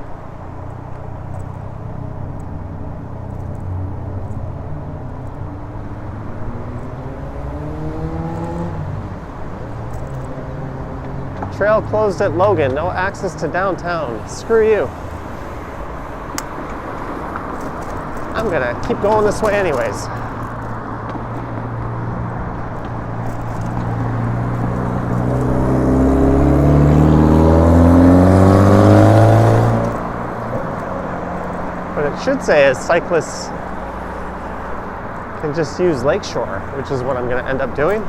Trail closed at Logan, no access to downtown. Screw you. I'm gonna keep going this way anyways. What it should say is cyclists can just use Lakeshore, which is what I'm gonna end up doing.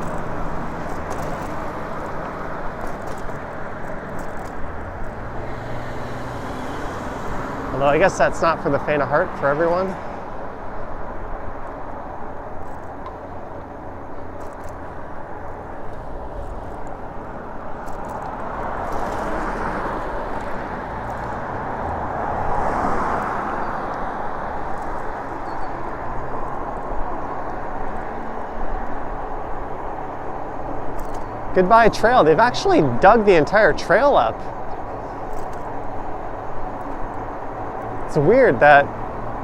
Although I guess that's not for the faint of heart for everyone. Goodbye trail. They've actually dug the entire trail up. It's weird that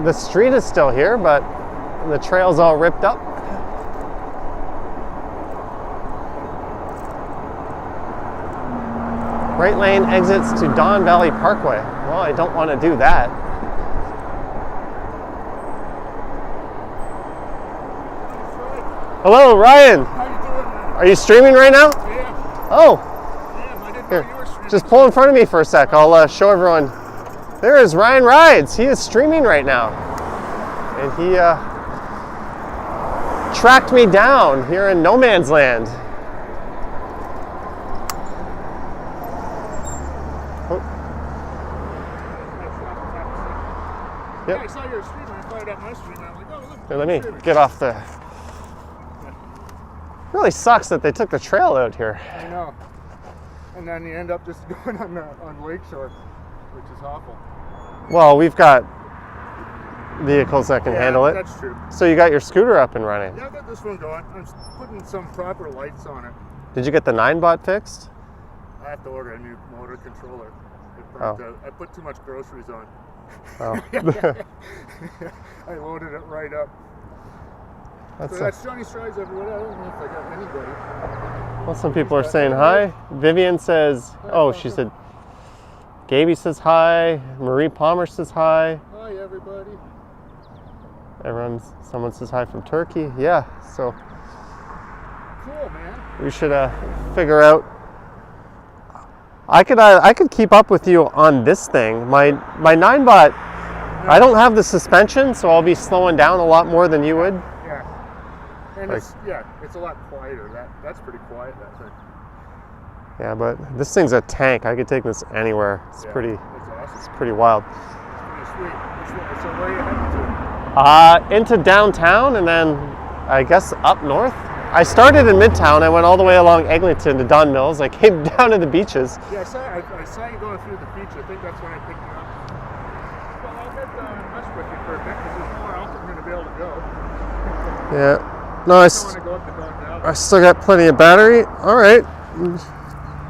the street is still here, but the trail's all ripped up. Right lane exits to Don Valley Parkway. Well, I don't want to do that. Hello, Ryan.
How you doing, man?
Are you streaming right now?
Yeah.
Oh,
I didn't know
here.
you were streaming.
Just pull in front of me for a sec. I'll show everyone. There is Ryan Rides. He is streaming right now. And he tracked me down here in no man's land. Oh. Yep.
Yeah, I saw your stream. I fired up my stream. I'm like, oh, look.
Here, let me
streaming.
get off the... Really sucks that they took the trail out here.
I know. And then you end up just going on Lakeshore, which is awful.
Well, we've got vehicles that can handle it.
That's true.
So you got your scooter up and running.
Yeah, I got this one going. I'm putting some proper lights on it.
Did you get the 9-bot fixed?
I have to order a new motor controller. It
Oh.
burnt out. I put too much groceries on.
Oh.
I loaded it right up.
That's
So that's Johnny Strides, everyone. I don't know if I got anybody.
well, some people are saying hi. Vivian says, oh, she said Gaby says hi. Marie Palmer says hi.
Hi, everybody.
Someone says hi from Turkey. Yeah, so
Cool, man.
we should figure out. I could keep up with you on this thing. My 9-bot, I don't have the suspension, so I'll be slowing down a lot more than you would.
Yeah. And
Like-
it's a lot quieter. That's pretty quiet, that thing.
Yeah, but this thing's a tank. I could take this anywhere. It's
Yeah,
pretty.
It's awesome.
It's pretty wild.
It's pretty sweet. So where are you heading to?
Into downtown and then I guess up north. I started in Midtown. I went all the way along Eglinton to Don Mills. I came down to the beaches.
Yeah, I saw you going through the beach. I think that's when I picked you up. Well, I'll get mess with you for a bit because there's more else I'm going to be able to go.
Yeah. No,
I don't want to go up the dog now.
I still got plenty of battery. All right.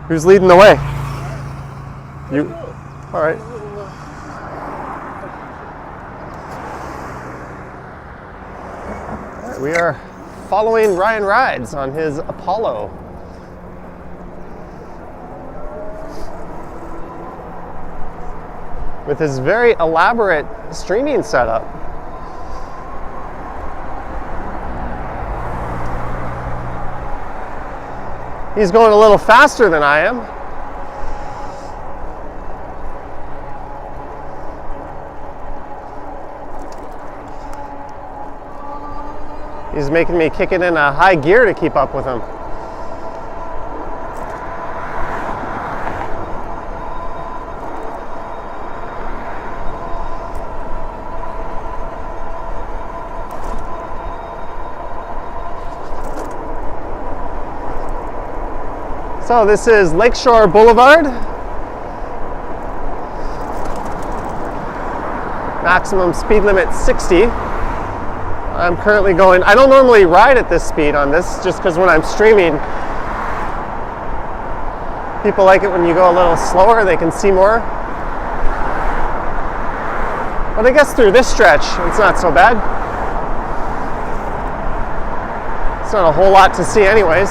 Who's leading the way? You. All right. We are following Ryan Rides on his Apollo. With his very elaborate streaming setup. He's going a little faster than I am. He's making me kick it in a high gear to keep up with him. So this is Lakeshore Boulevard. Maximum speed limit 60. I'm currently going, I don't normally ride at this speed on this just because when I'm streaming, people like it when you go a little slower, they can see more. But I guess through this stretch, it's not so bad. It's not a whole lot to see anyways.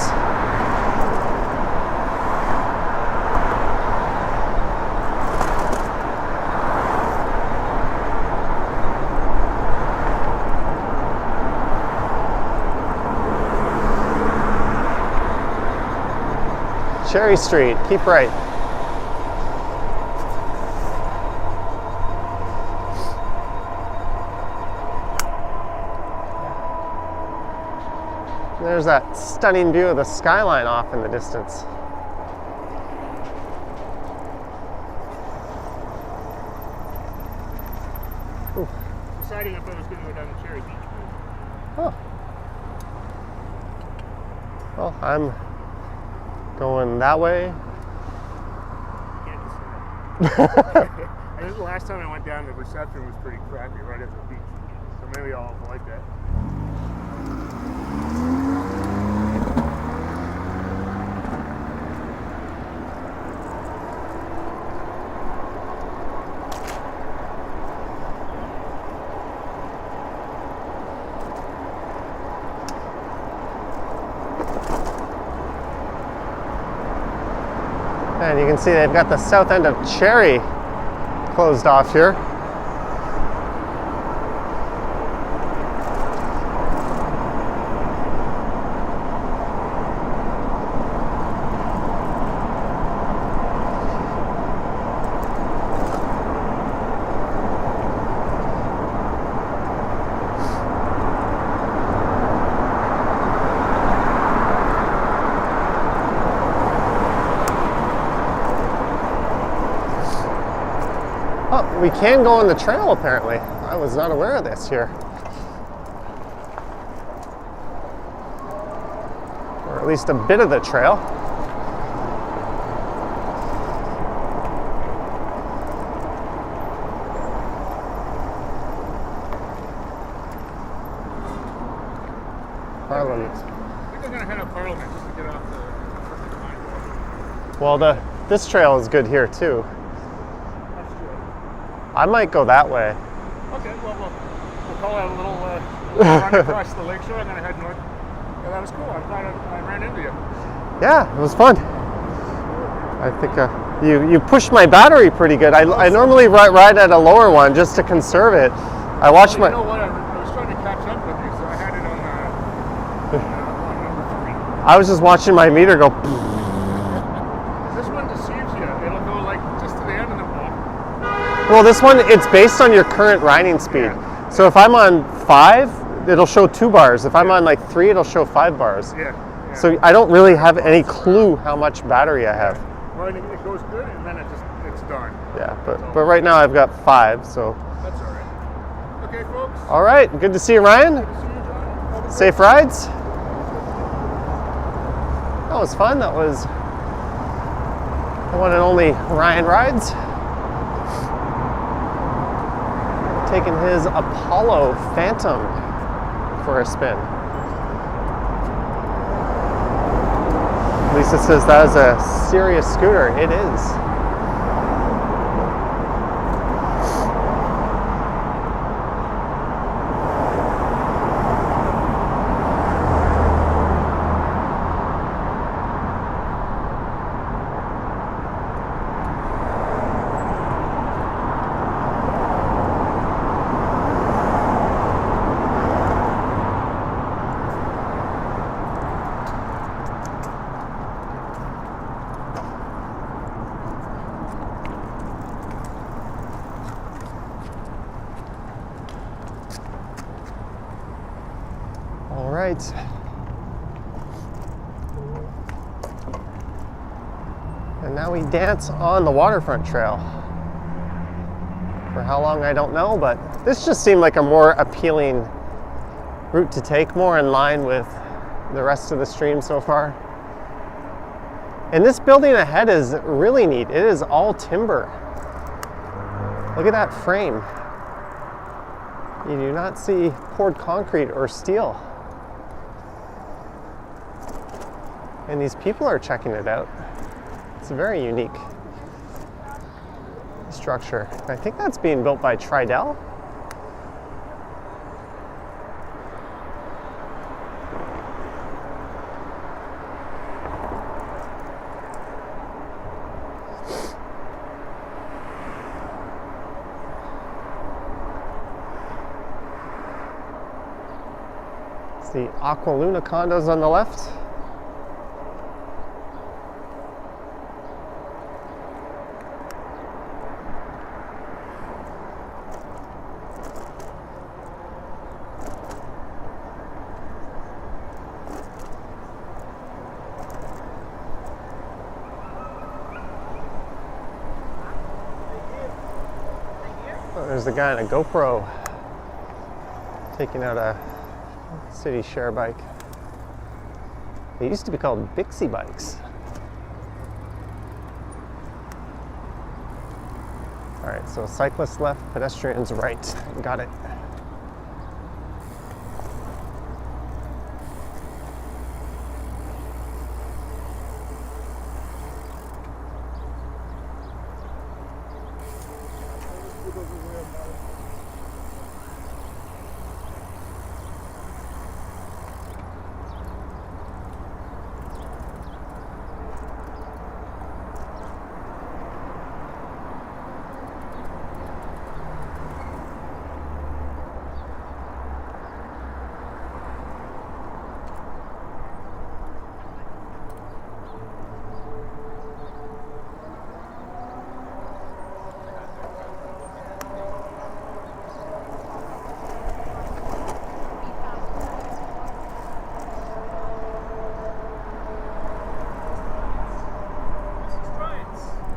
Cherry Street, keep right. There's that stunning view of the skyline off in the distance. Ooh.
Deciding if I was going to go down the Cherry Beach.
Oh. Well, I'm going that way.
Can't decide. I think the last time I went down, the reception was pretty crappy right at the beach. So maybe I'll avoid that.
And you can see they've got the south end of Cherry closed off here. Oh, we can go on the trail apparently. I was not aware of this here. Or at least a bit of the trail. Parliament.
I think I'm going to head up Parliament just to get off the line.
Well, this trail is good here too.
That's true.
I might go that way.
Okay, well, we'll call that a little run across the lakeshore. I'm going to head north. Yeah, that was cool. I'm glad I ran into you.
Yeah, it was fun. I think You pushed my battery pretty good. I normally ride at a lower one just to conserve it. I watched
Well,
my.
you know what? I was trying to catch up with you, so I had it on number 3.
I was just watching my meter go.
This one deceives you. It'll go like just to the end of the block.
Well, this one, it's based on your current riding speed.
Yeah.
So if I'm on 5, it'll show 2 bars. If I'm on like 3, it'll show 5 bars.
Yeah.
So I don't really have any clue how much battery I have.
Well, it goes good, and then it's done.
Yeah, but right now I've got 5, so.
That's all right. Okay, folks.
All right, good to see you, Ryan.
Good to see you, John.
Safe rides. That was fun. That was the one and only Ryan Rides. Taking his Apollo Phantom for a spin. Lisa says that is a serious scooter. It is. All right. And now we dance on the Waterfront Trail. For how long, I don't know, but this just seemed like a more appealing route to take, more in line with the rest of the stream so far. And this building ahead is really neat. It is all timber. Look at that frame. You do not see poured concrete or steel. And these people are checking it out. It's a very unique structure. I think that's being built by Tridel. It's the Aqua Luna condos on the left. There's the guy in a GoPro taking out a city share bike. They used to be called Bixie bikes. All right, so cyclists left, pedestrians right. Got it.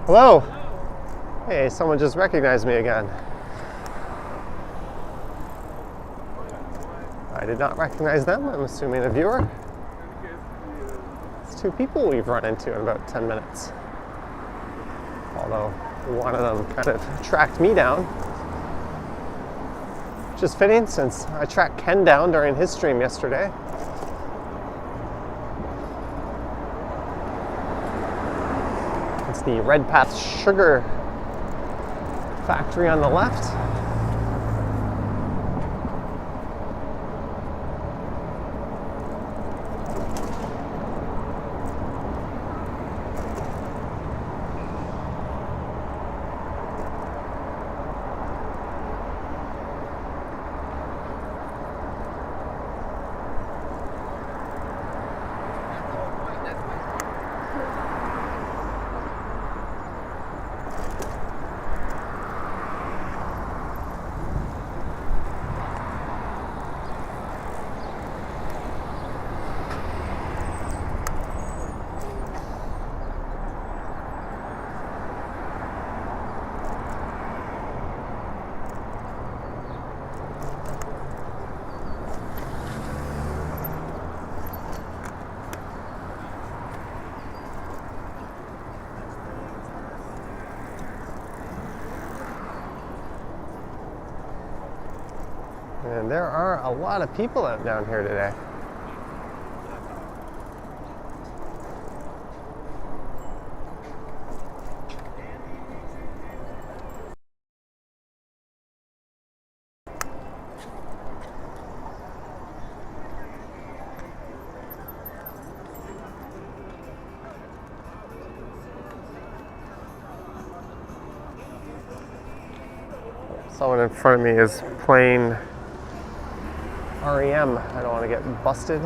Hello. Hey, someone just recognized me again. I did not recognize them. I'm assuming a viewer. It's 2 people we've run into in about 10 minutes. Although one of them kind of tracked me down. Which is fitting since I tracked Ken down during his stream yesterday. The Red Path Sugar Factory on the left. And there are a lot of people out down here today. Someone in front of me is playing REM. I don't want to get busted.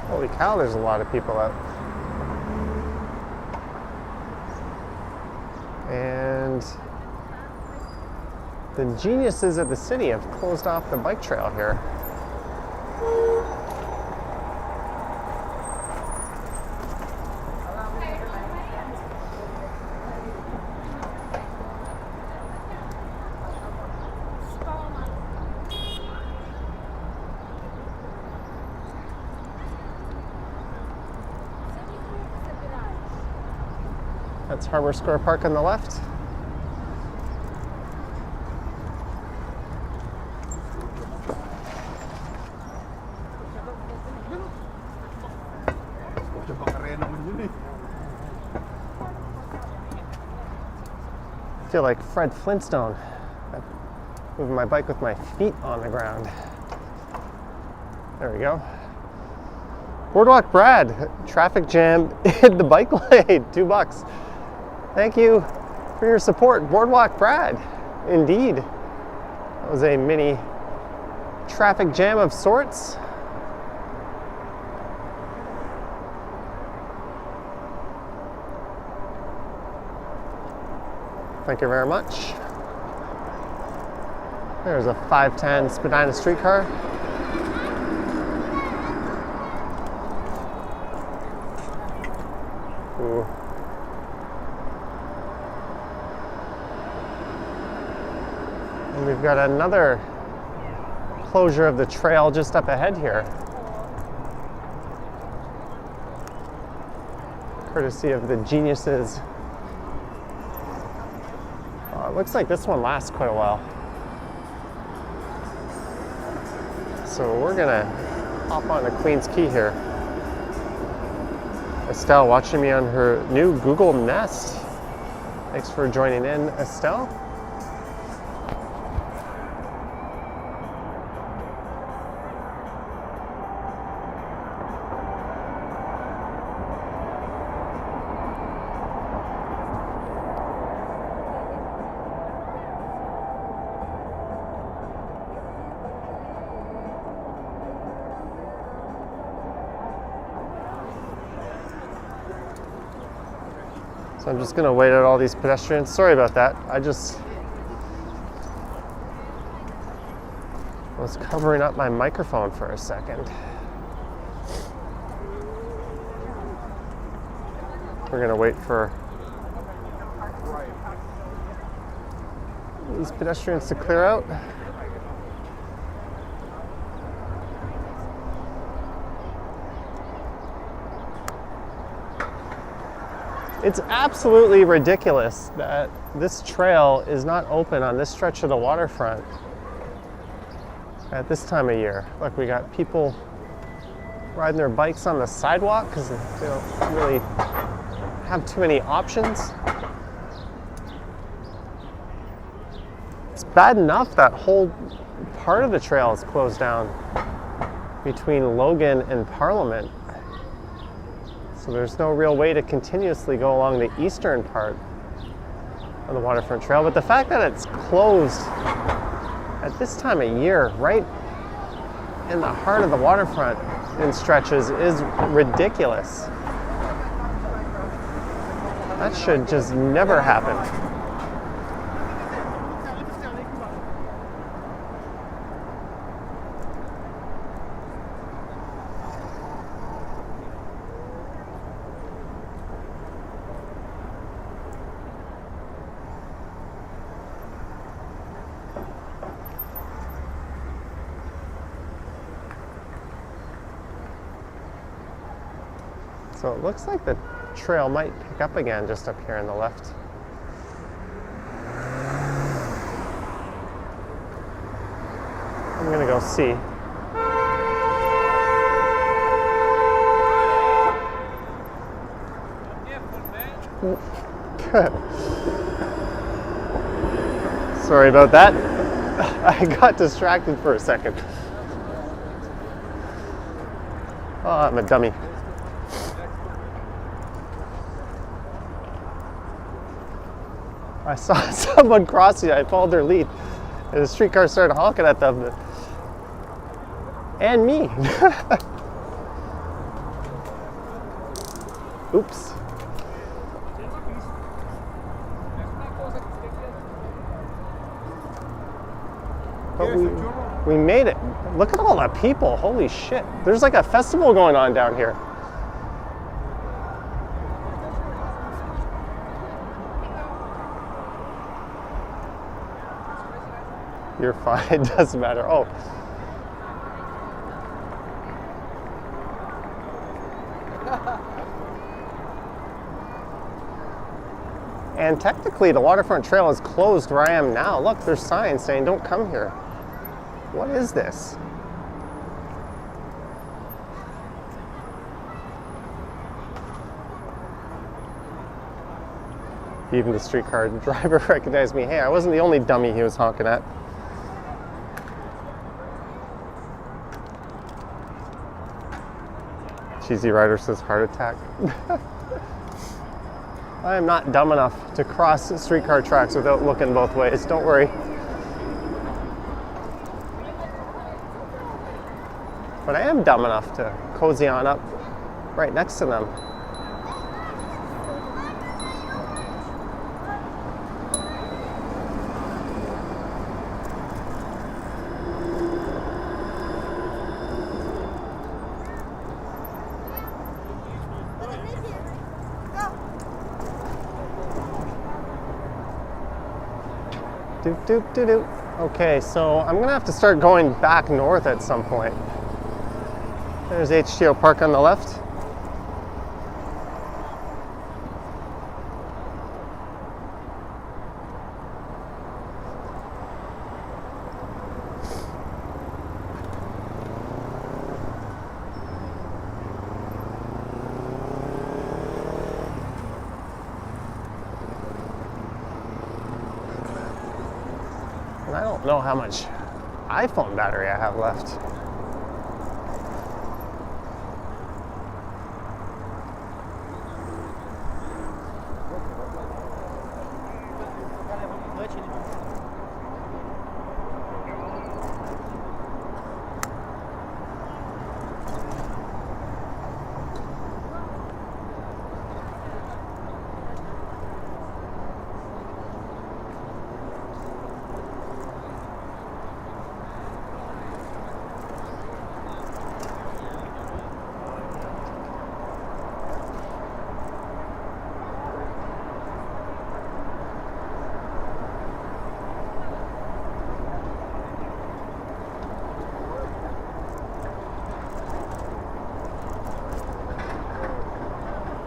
Holy cow, there's a lot of people out. And the geniuses of the city have closed off the bike trail here. That's Harbor Square Park on the left. I feel like Fred Flintstone. I'm moving my bike with my feet on the ground. There we go. Boardwalk Brad, traffic jam in the bike lane, $2. Thank you for your support, Boardwalk Brad. Indeed. That was a mini traffic jam of sorts. Thank you very much. There's a 510 Spadina streetcar. Ooh. And we've got another closure of the trail just up ahead here, courtesy of the geniuses. It looks like this one lasts quite a while. So we're gonna hop on to Queen's Quay here. Estelle watching me on her new Google Nest. Thanks for joining in, Estelle. So I'm just gonna wait out all these pedestrians. Sorry about that. I just was covering up my microphone for a second. We're gonna wait for these pedestrians to clear out. It's absolutely ridiculous that this trail is not open on this stretch of the waterfront at this time of year. Look, we got people riding their bikes on the sidewalk because they don't really have too many options. It's bad enough that whole part of the trail is closed down between Logan and Parliament. So there's no real way to continuously go along the eastern part of the Waterfront Trail, but the fact that it's closed at this time of year, right in the heart of the waterfront in stretches, is ridiculous. That should just never happen. So it looks like the trail might pick up again just up here on the left. I'm gonna go see. Sorry about that. I got distracted for a second. Oh, I'm a dummy. I saw someone crossing, I followed their lead, and the streetcar started honking at them. And me. Oops. But we made it. Look at all the people, holy shit. There's like a festival going on down here. You're fine, it doesn't matter. Oh. And technically the Waterfront Trail is closed where I am now. Look, there's signs saying don't come here. What is this? Even the streetcar driver recognized me. Hey, I wasn't the only dummy he was honking at. Cheesy Rider says heart attack. I am not dumb enough to cross streetcar tracks without looking both ways, don't worry. But I am dumb enough to cozy on up right next to them. Doop, doop, doop, doop. Okay, so I'm gonna have to start going back north at some point. There's HTO Park on the left. And I don't know how much iPhone battery I have left.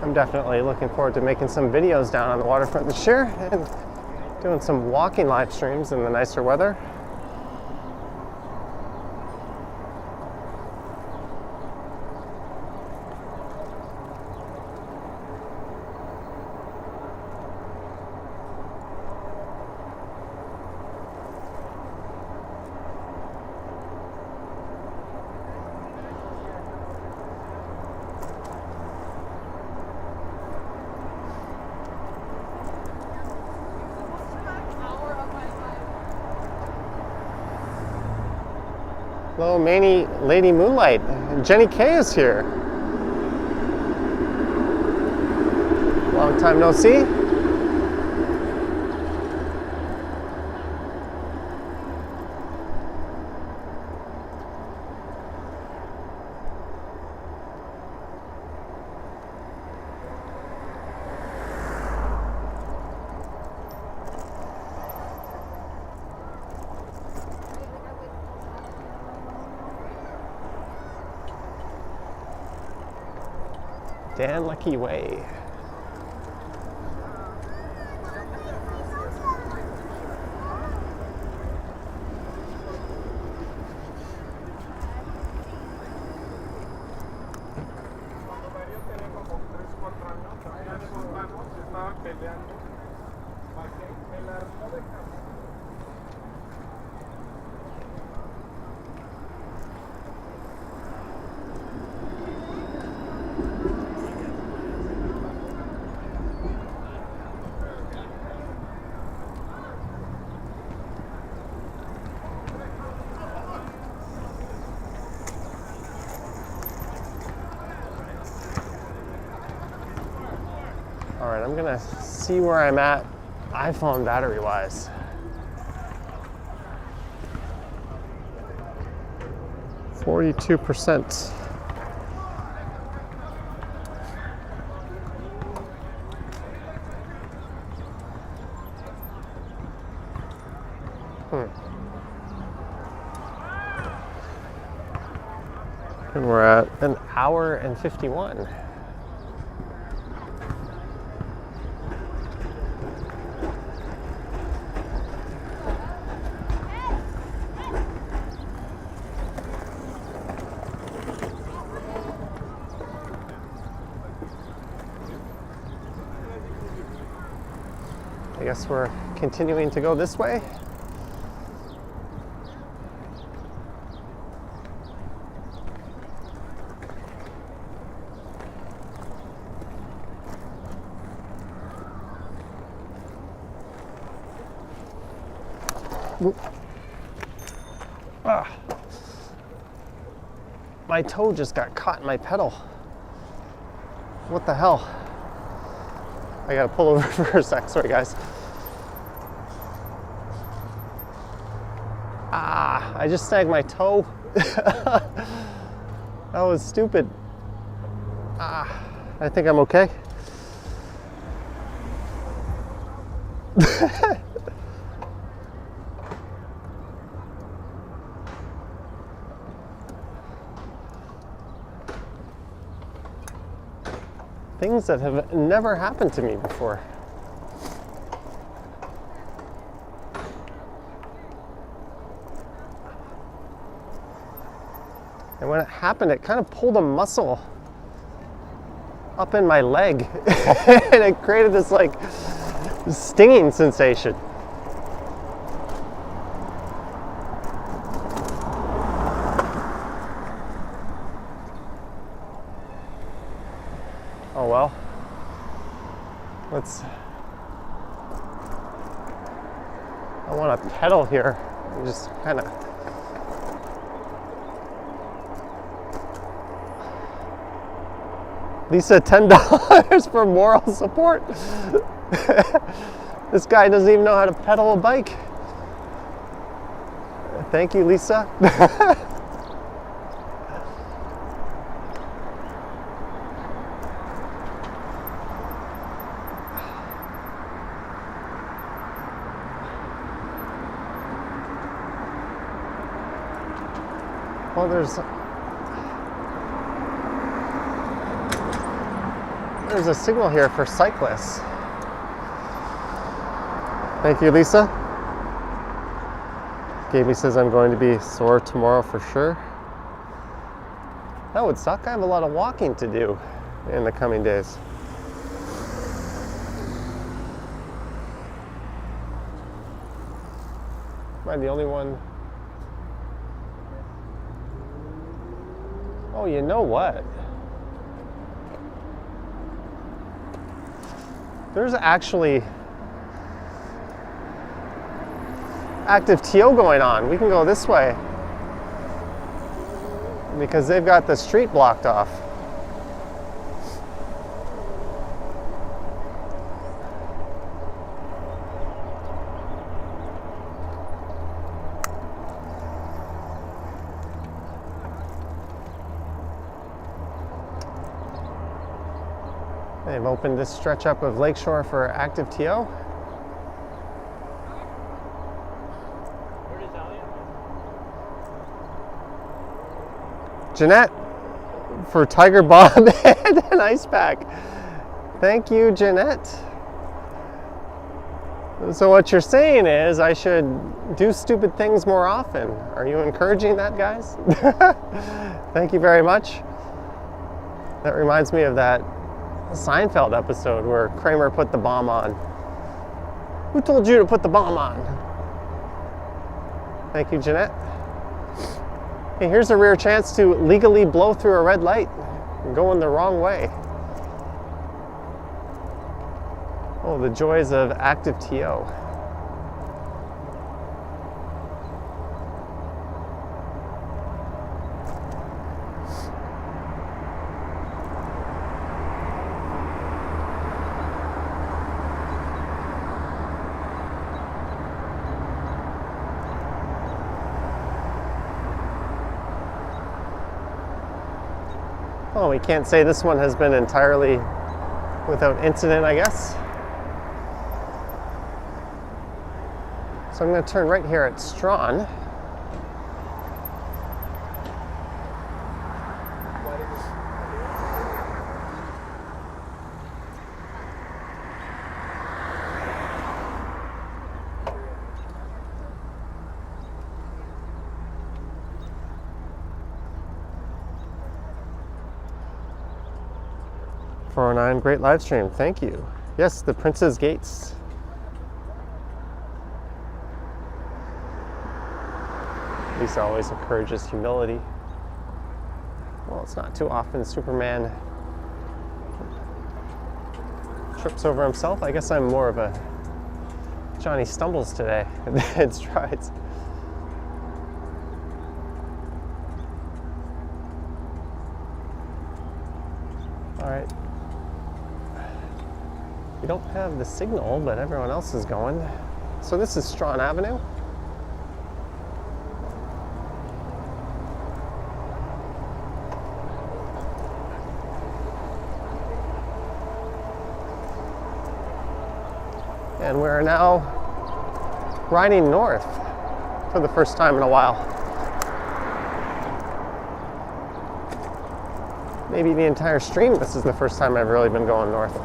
I'm definitely looking forward to making some videos down on the waterfront this year and doing some walking live streams in the nicer weather. Hello, Manny Lady Moonlight. Jenny K is here. Long time no see. Dan Lucky Way. All right, I'm gonna see where I'm at iPhone battery wise. %. And we're at an hour and 51. I guess we're continuing to go this way. Ah. My toe just got caught in my pedal. What the hell? I gotta pull over for a sec. Sorry, guys. Ah, I just snagged my toe. That was stupid. Ah, I think I'm okay. Things that have never happened to me before. And when it happened, it kind of pulled a muscle up in my leg and it created this like stinging sensation. Oh well. I want to pedal here and just kind of Lisa, $10 for moral support. This guy doesn't even know how to pedal a bike. Thank you, Lisa. Well, there's a signal here for cyclists. Thank you, Lisa. Gaby says I'm going to be sore tomorrow for sure. That would suck. I have a lot of walking to do in the coming days. Am I the only one? Oh, you know what? There's actually active TO going on. We can go this way. because they've got the street blocked off. They've opened this stretch up of lakeshore for active TO. Jeanette for Tiger Bob and an ice pack. Thank you, Jeanette. So what you're saying is I should do stupid things more often. Are you encouraging that, guys? Thank you very much. That reminds me of that Seinfeld episode where Kramer put the bomb on. Who told you to put the bomb on? Thank you, Jeanette. Hey, here's a rare chance to legally blow through a red light and go in the wrong way. Oh, the joys of active TO. Oh, we can't say this one has been entirely without incident, I guess. So I'm going to turn right here at Strawn. Great live stream, thank you. Yes, the Prince's Gates. Lisa always encourages humility. Well, it's not too often Superman trips over himself. I guess I'm more of a Johnny Stumbles today than strides. All right. We don't have the signal, but everyone else is going. So this is Strawn Avenue. And we're now riding north for the first time in a while. Maybe the entire stream, this is the first time I've really been going north.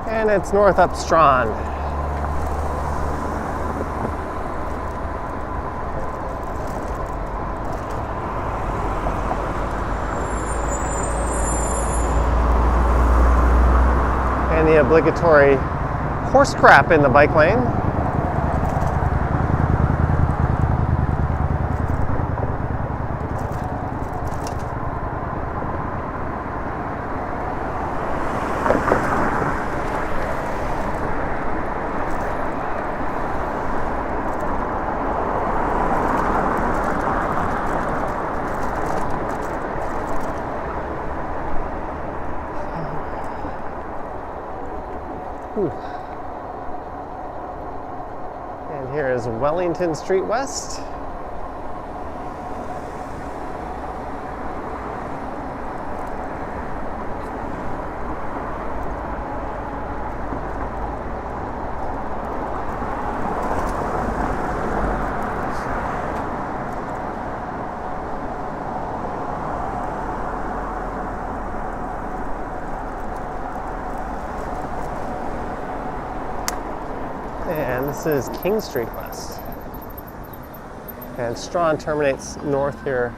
And it's north up Strawn. And the obligatory horse crap in the bike lane. Whew. And here is Wellington Street West. And this is King Street West. And Strawn terminates north here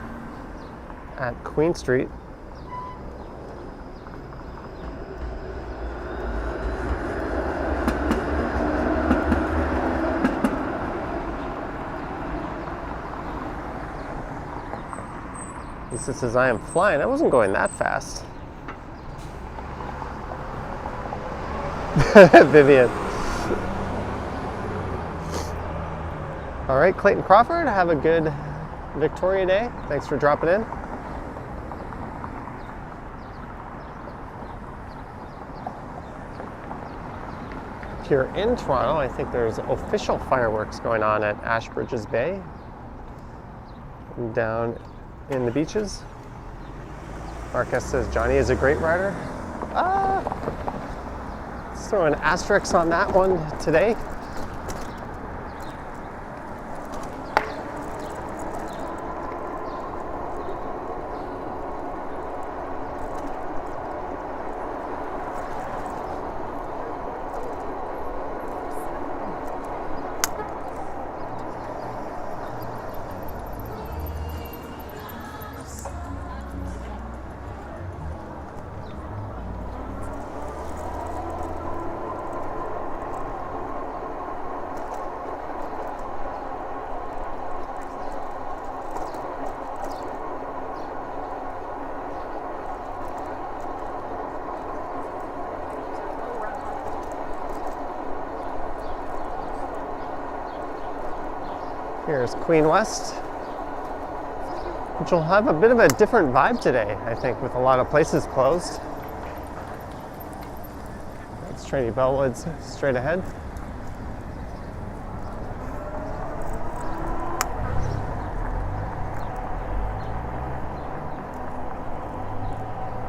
at Queen Street. This says I am flying. I wasn't going that fast. Vivian. All right, Clayton Crawford, have a good Victoria Day. Thanks for dropping in. If you're in Toronto, I think there's official fireworks going on at Ashbridges Bay, down in the beaches. Marcus says Johnny is a great rider. Let's throw an asterisk on that one today. Here's Queen West, which will have a bit of a different vibe today, I think, with a lot of places closed. That's Trinity Bellwoods straight ahead.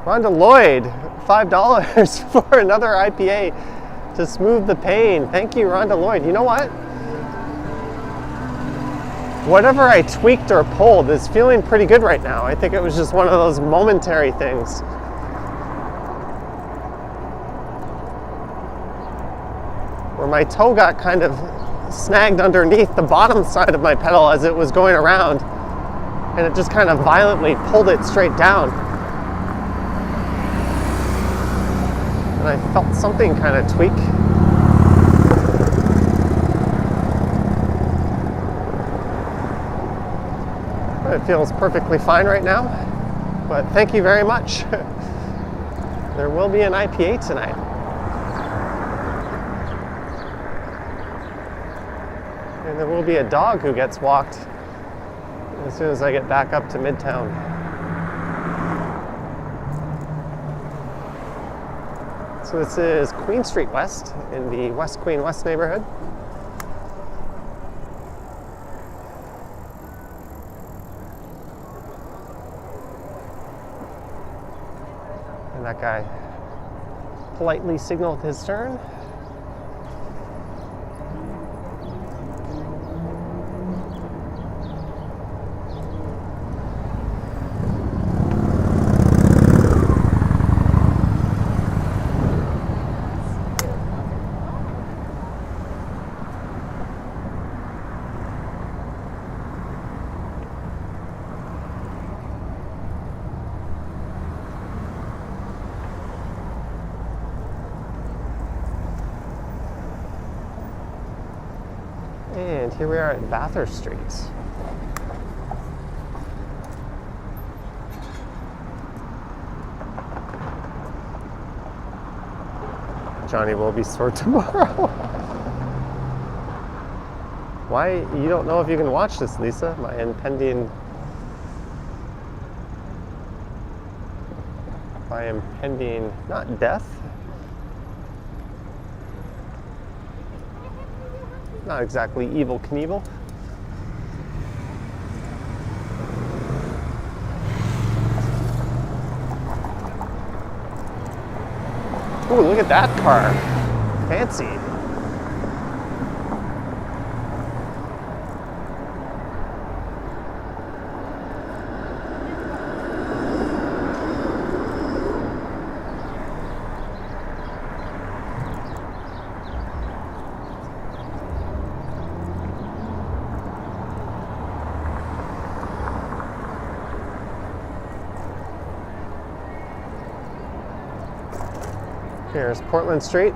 Rhonda Lloyd, $5 for another IPA to smooth the pain. Thank you, Rhonda Lloyd. You know what? Whatever I tweaked or pulled is feeling pretty good right now. I think it was just one of those momentary things. Where my toe got kind of snagged underneath the bottom side of my pedal as it was going around, and it just kind of violently pulled it straight down. And I felt something kind of tweak. It feels perfectly fine right now, but thank you very much. There will be an IPA tonight. And there will be a dog who gets walked as soon as I get back up to Midtown. So this is Queen Street West in the West Queen West neighborhood. That guy politely signaled his turn. And here we are at Bathurst Street. Johnny will be sore tomorrow. Why? You don't know if you can watch this, Lisa? My impending not death. Not exactly Evel Knievel. Ooh, look at that car. Fancy. Here's Portland Street.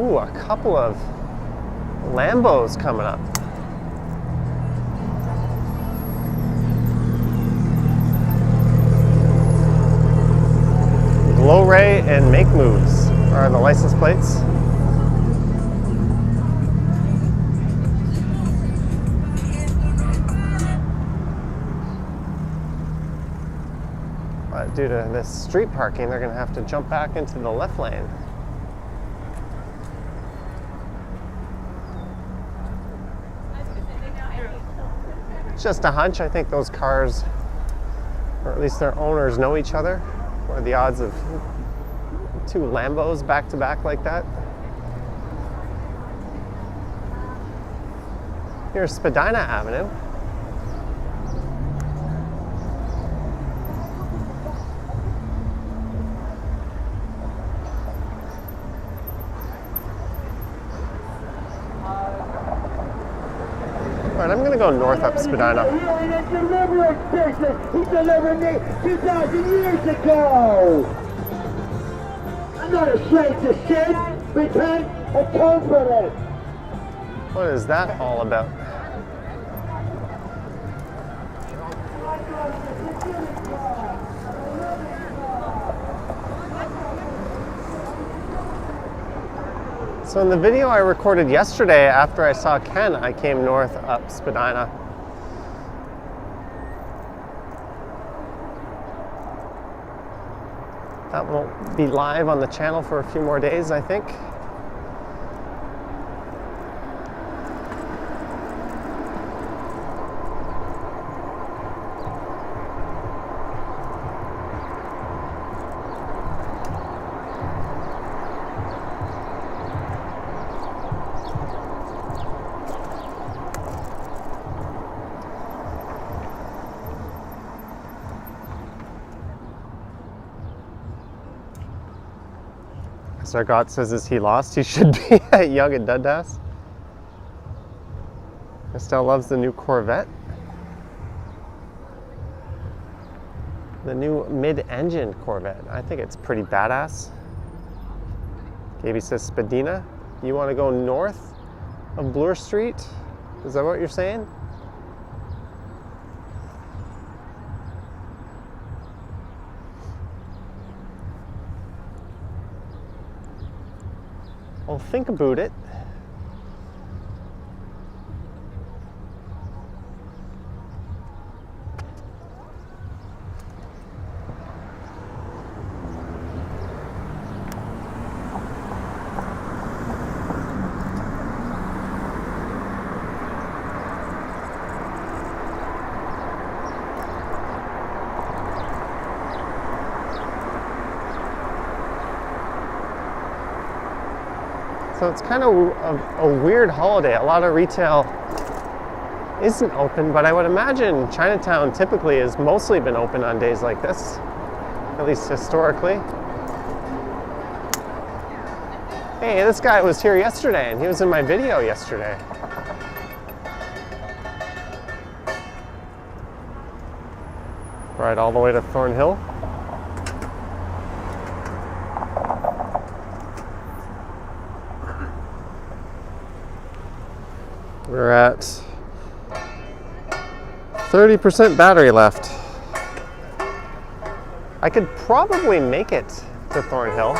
Ooh, a couple of Lambos coming up. Glow Ray and Make Moves are the license plates. But due to this street parking, they're going to have to jump back into the left lane. It's just a hunch. I think those cars, or at least their owners, know each other. What are the odds of two Lambos back to back like that? Here's Spadina Avenue. Alright, I'm gonna go north up Spadina.
He delivered me 2,000 years ago. I'm not ashamed to sin, repent, atone for it.
What is that all about? So in the video I recorded yesterday after I saw Ken, I came north up Spadina. That won't be live on the channel for a few more days, I think. Sargot says, is he lost? He should be at Young and Dundas. Estelle loves the new Corvette. The new mid-engine Corvette. I think it's pretty badass. Gaby says, Spadina, you want to go north of Bloor Street? Is that what you're saying? Well, think about it. So it's kind of a weird holiday. A lot of retail isn't open, but I would imagine Chinatown typically has mostly been open on days like this, at least historically. Hey, this guy was here yesterday, and he was in my video yesterday. Right all the way to Thornhill. We're at 30% battery left. I could probably make it to Thornhill.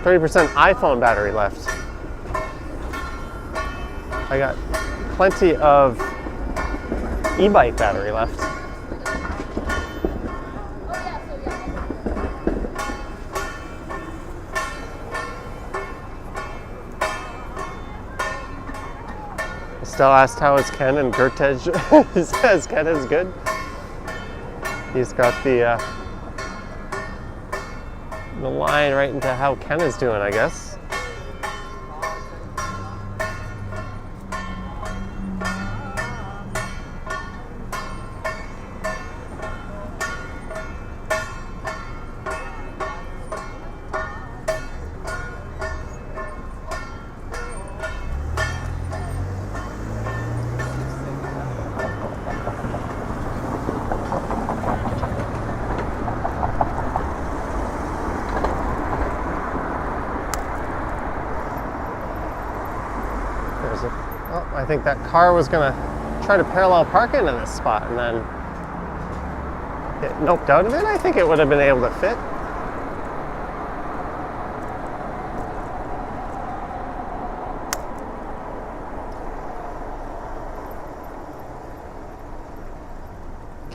30% iPhone battery left. I got plenty of e-bike battery left. Still asked how is Ken, and Gertej says Ken is good. He's got the line right into how Ken is doing, I guess. I think that car was gonna try to parallel park into this spot, and then it noped out of it. I think it would have been able to fit.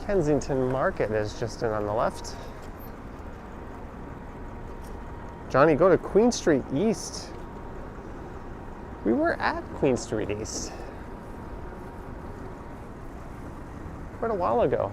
Kensington Market is just in on the left. Johnny, go to Queen Street East. We were at Queen Street East quite a while ago.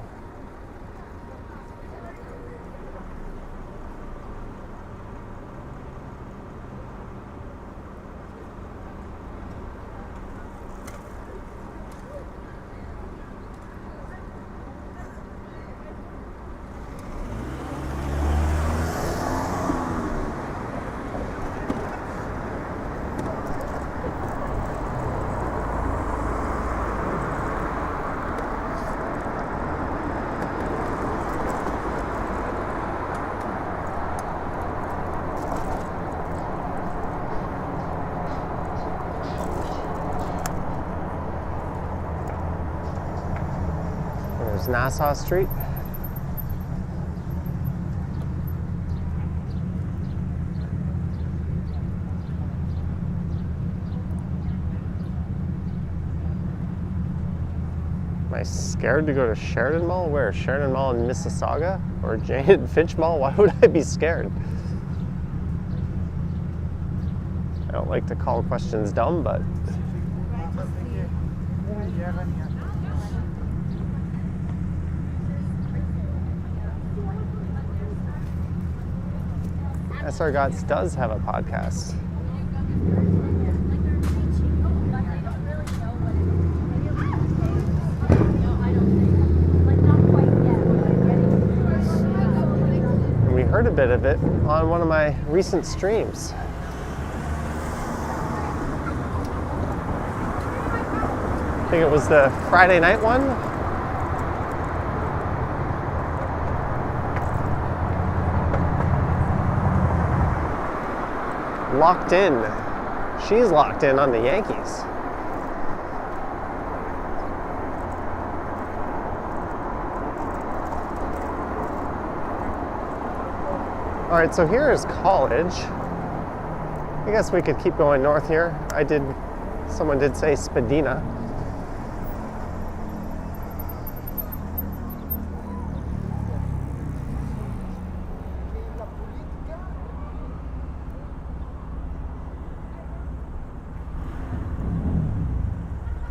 There's Nassau Street. Am I scared to go to Sheridan Mall? Where? Sheridan Mall in Mississauga? Or Jane and Finch Mall? Why would I be scared? I don't like to call questions dumb, but SR Gots does have a podcast. And we heard a bit of it on one of my recent streams. I think it was the Friday night one. Locked in. She's locked in on the Yankees. All right, so here is College. I guess we could keep going north here. Someone did say Spadina.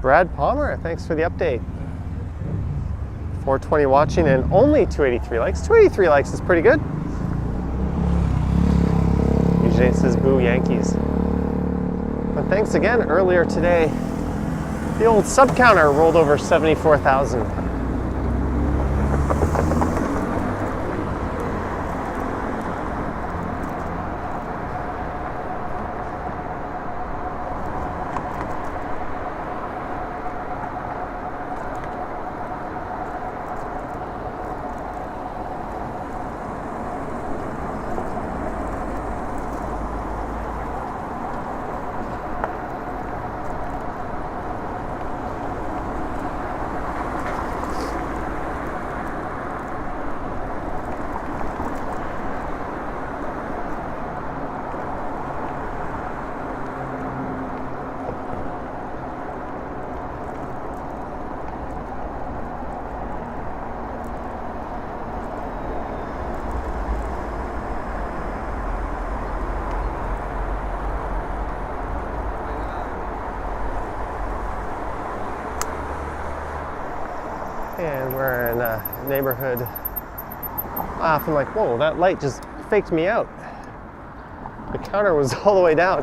Brad Palmer, thanks for the update. 420 watching and only 283 likes. 283 likes is pretty good. today. It says Boo Yankees. But thanks again. Earlier today, the old sub counter rolled over 74,000. And we're in a neighborhood. I often like, whoa, that light just faked me out. The counter was all the way down.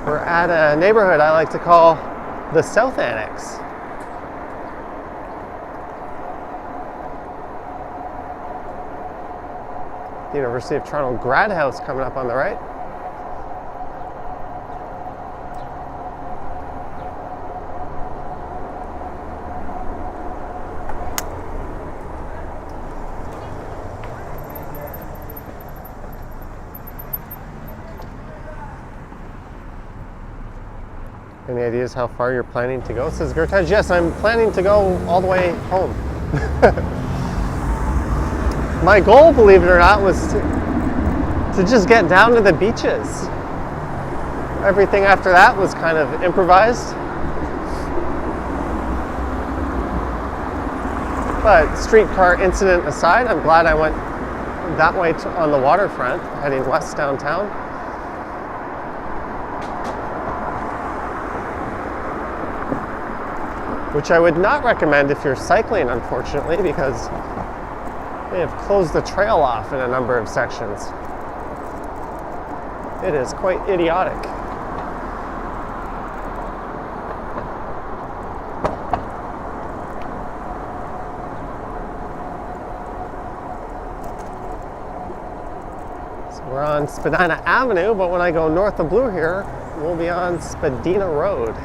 We're at a neighborhood I like to call the South Annex. The University of Toronto grad house coming up on the right. Any ideas how far you're planning to go? Says Gertaj. Yes, I'm planning to go all the way home. My goal, believe it or not, was to just get down to the beaches. Everything after that was kind of improvised. But streetcar incident aside, I'm glad I went that way on the waterfront, heading west downtown. Which I would not recommend if you're cycling, unfortunately, because they have closed the trail off in a number of sections. It is quite idiotic. So we're on Spadina Avenue, but when I go north of Blue here, we'll be on Spadina Road.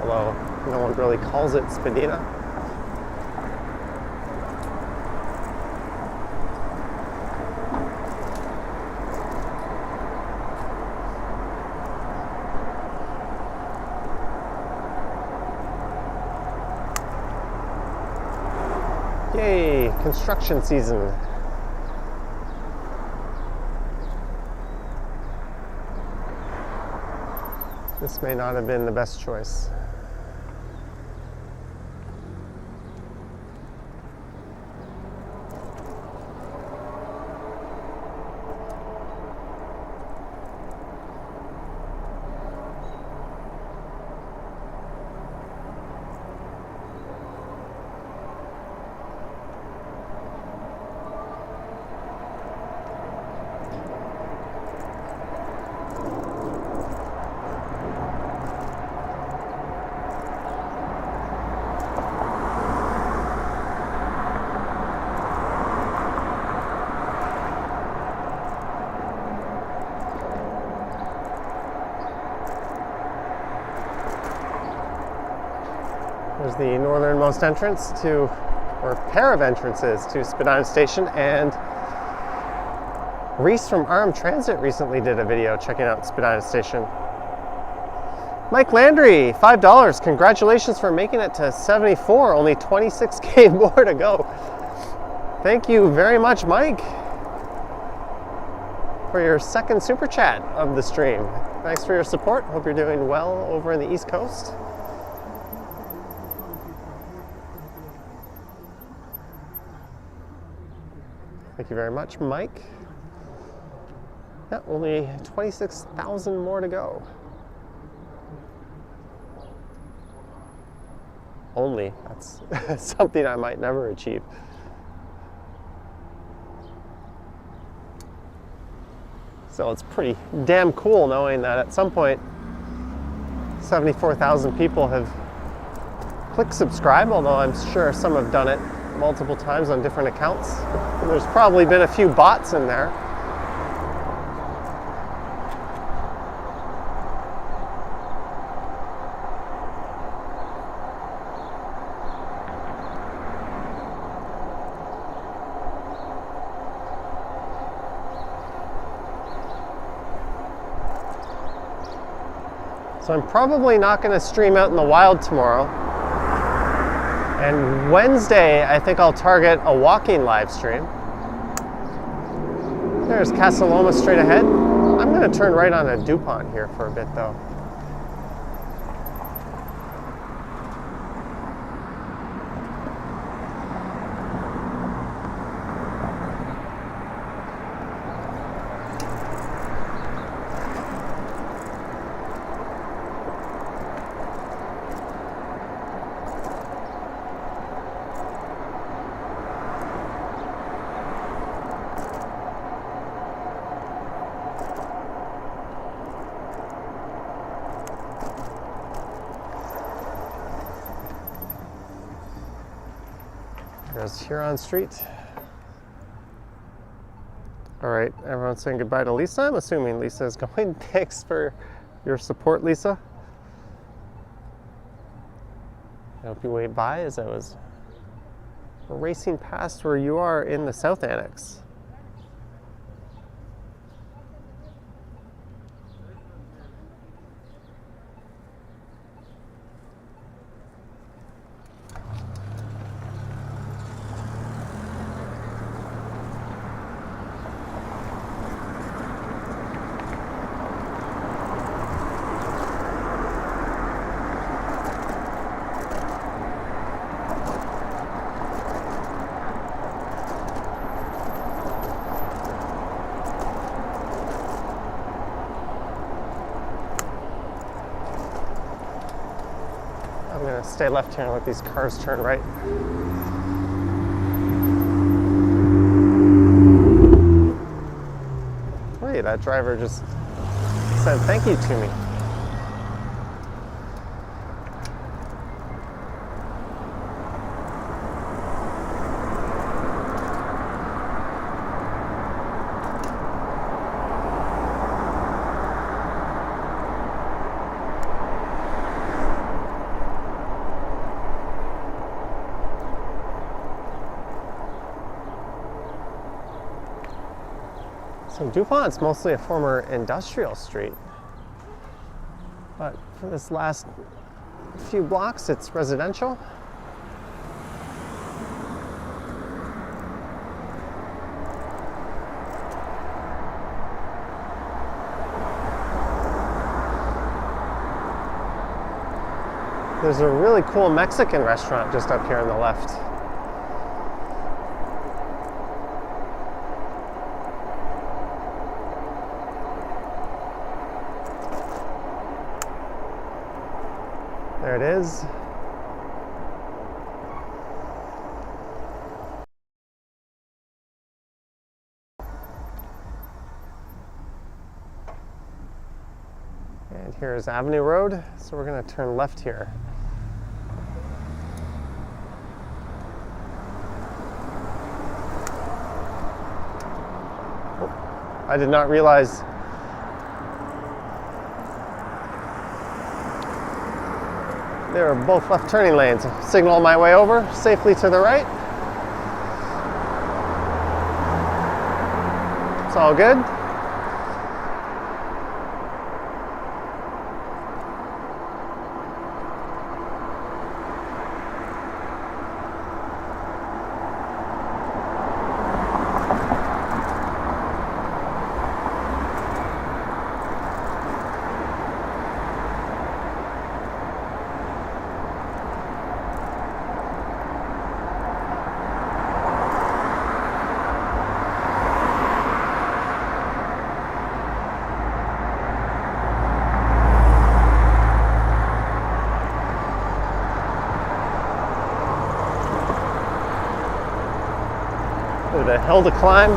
Although no one really calls it Spadina. Yay, construction season. This may not have been the best choice. There's the northernmost entrance to, or pair of entrances to Spadina Station, and Reese from Arm Transit recently did a video checking out Spadina Station. Mike Landry, $5. Congratulations for making it to 74, only 26K more to go. Thank you very much, Mike, for your second super chat of the stream. Thanks for your support. Hope you're doing well over in the East Coast. Thank you very much, Mike. Yeah, only 26,000 more to go. Only. That's something I might never achieve. So it's pretty damn cool knowing that at some point 74,000 people have clicked subscribe, although I'm sure some have done it multiple times on different accounts. And there's probably been a few bots in there. So I'm probably not going to stream out in the wild tomorrow. And Wednesday, I think I'll target a walking live stream. There's Casa Loma straight ahead. I'm going to turn right on a DuPont here for a bit though. There's Huron Street. All right, everyone's saying goodbye to Lisa. I'm assuming Lisa is going. Thanks for your support, Lisa. I hope you wave by as I was racing past where you are in the South Annex. I'm gonna stay left here and let these cars turn right. Wait, that driver just said thank you to me. So DuPont's mostly a former industrial street, but for this last few blocks it's residential. There's a really cool Mexican restaurant just up here on the left. There it is. And here's Avenue Road, so we're going to turn left here. Oh, I did not realize they were both left turning lanes. Signal my way over safely to the right. It's all good. There's a hill to climb.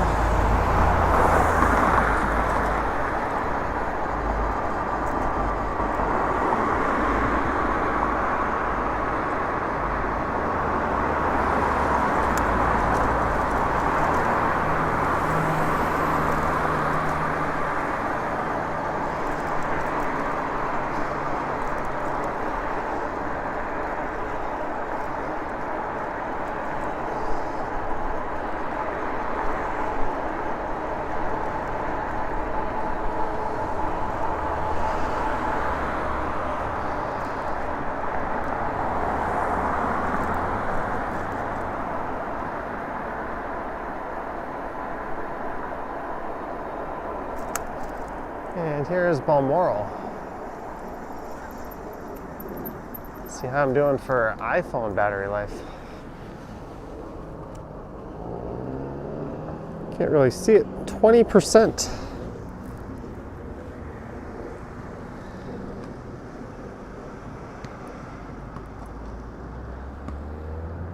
And here's Balmoral. See how I'm doing for iPhone battery life. Can't really see it. 20%.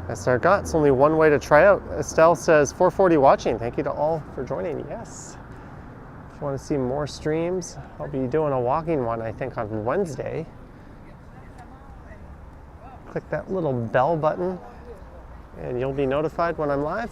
That's our got. It's only one way to try out. Estelle says 440 watching. Thank you to all for joining. Yes. If you want to see more streams, I'll be doing a walking one, I think, on Wednesday. Click that little bell button and you'll be notified when I'm live.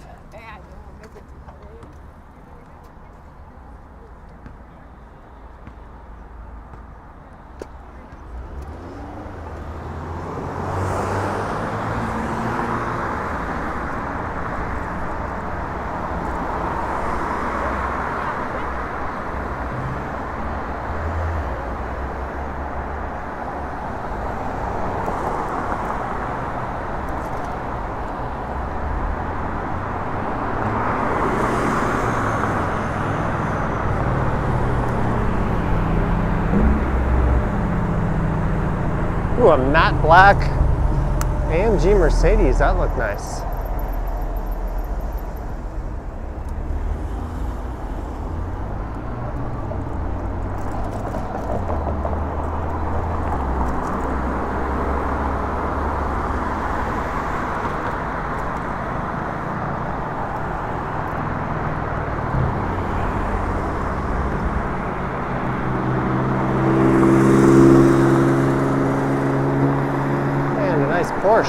Ooh, a matte black AMG Mercedes. That looked nice. Porsche.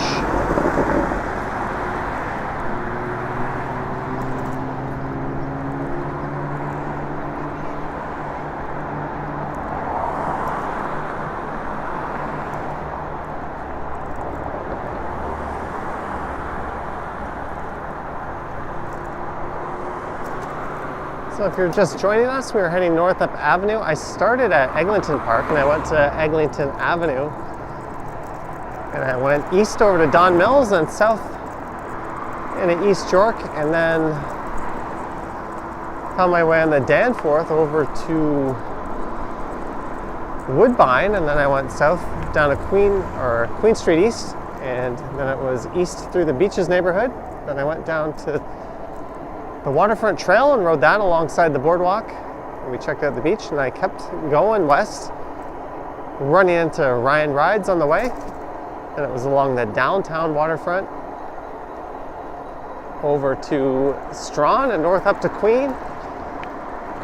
So if you're just joining us, we are heading north up Avenue. I started at Eglinton Park and I went to Eglinton Avenue. And I went east over to Don Mills and south into East York, and then found my way on the Danforth over to Woodbine, and then I went south down to Queen Street East, and then it was east through the Beaches neighborhood. Then I went down to the Waterfront Trail and rode that alongside the Boardwalk. And we checked out the beach, and I kept going west, running into Ryan Rides on the way. And it was along the downtown waterfront over to Strawn and north up to Queen.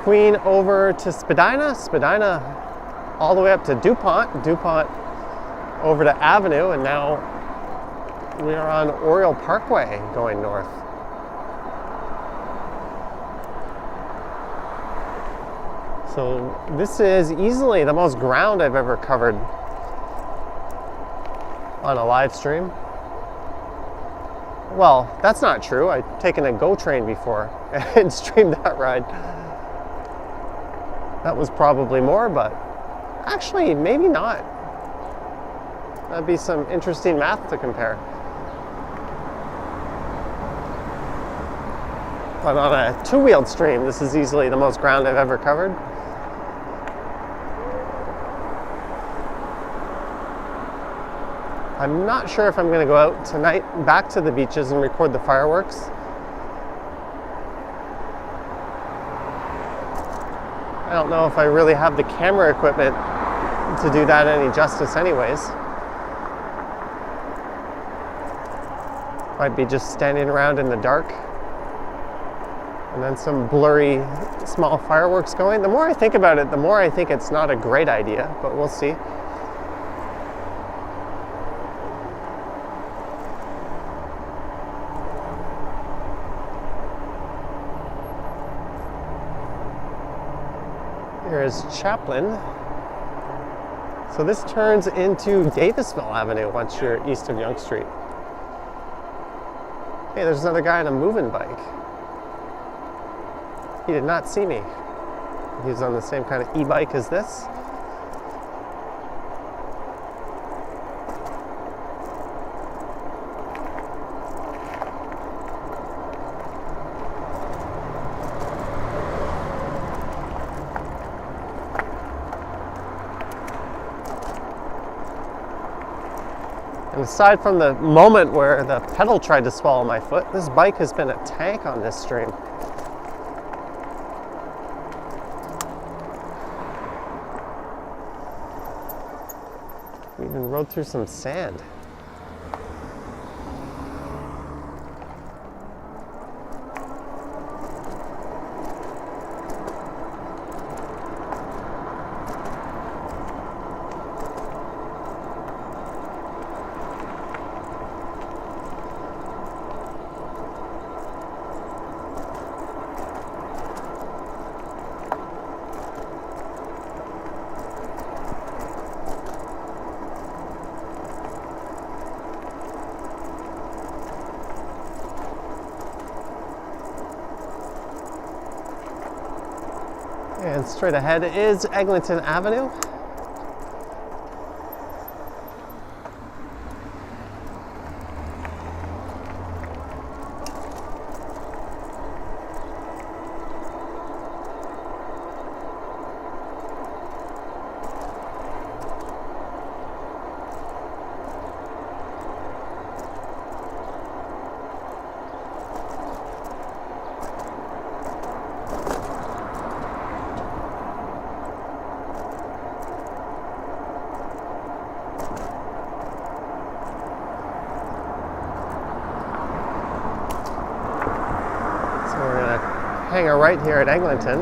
Queen over to Spadina. Spadina all the way up to DuPont. DuPont over to Avenue. And now we are on Oriole Parkway going north. So this is easily the most ground I've ever covered on a live stream. Well, that's not true. I've taken a GO train before and streamed that ride. That was probably more, but actually maybe not. That'd be some interesting math to compare. But on a two-wheeled stream, this is easily the most ground I've ever covered. I'm not sure if I'm going to go out tonight back to the beaches and record the fireworks. I don't know if I really have the camera equipment to do that any justice anyways. Might be just standing around in the dark and then some blurry small fireworks going. The more I think about it, the more I think it's not a great idea, but we'll see. Here is Chaplin. So this turns into Davisville Avenue once you're east of Yonge Street. Hey, there's another guy on a moving bike. He did not see me. He's on the same kind of e-bike as this. Aside from the moment where the pedal tried to swallow my foot, this bike has been a tank on this stream. We even rode through some sand. And straight ahead is Eglinton Avenue. Hang a right here at Eglinton.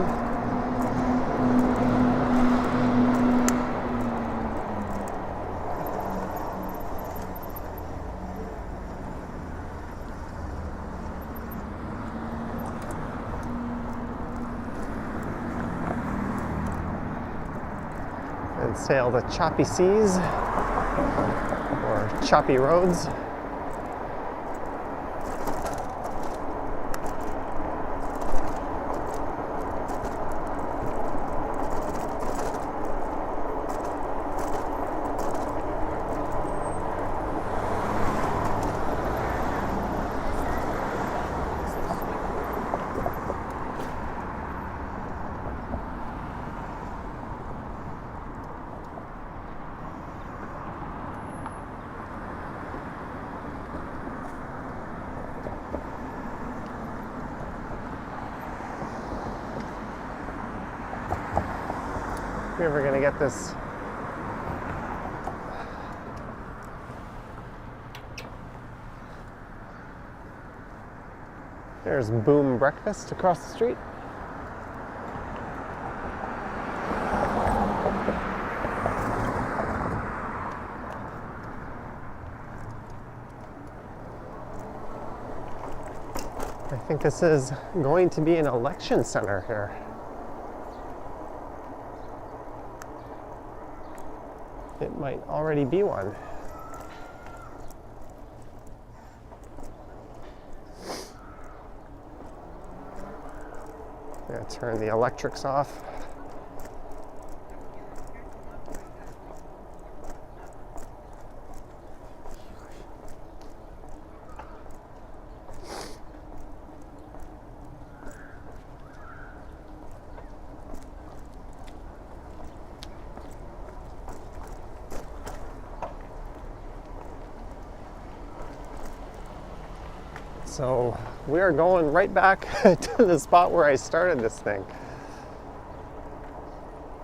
And sail the choppy seas or choppy roads. If you're ever gonna get this there's Boom Breakfast across the street. I think this is going to be an election center here. It might already be one. I'm gonna turn the electrics off. So we are going right back to the spot where I started this thing.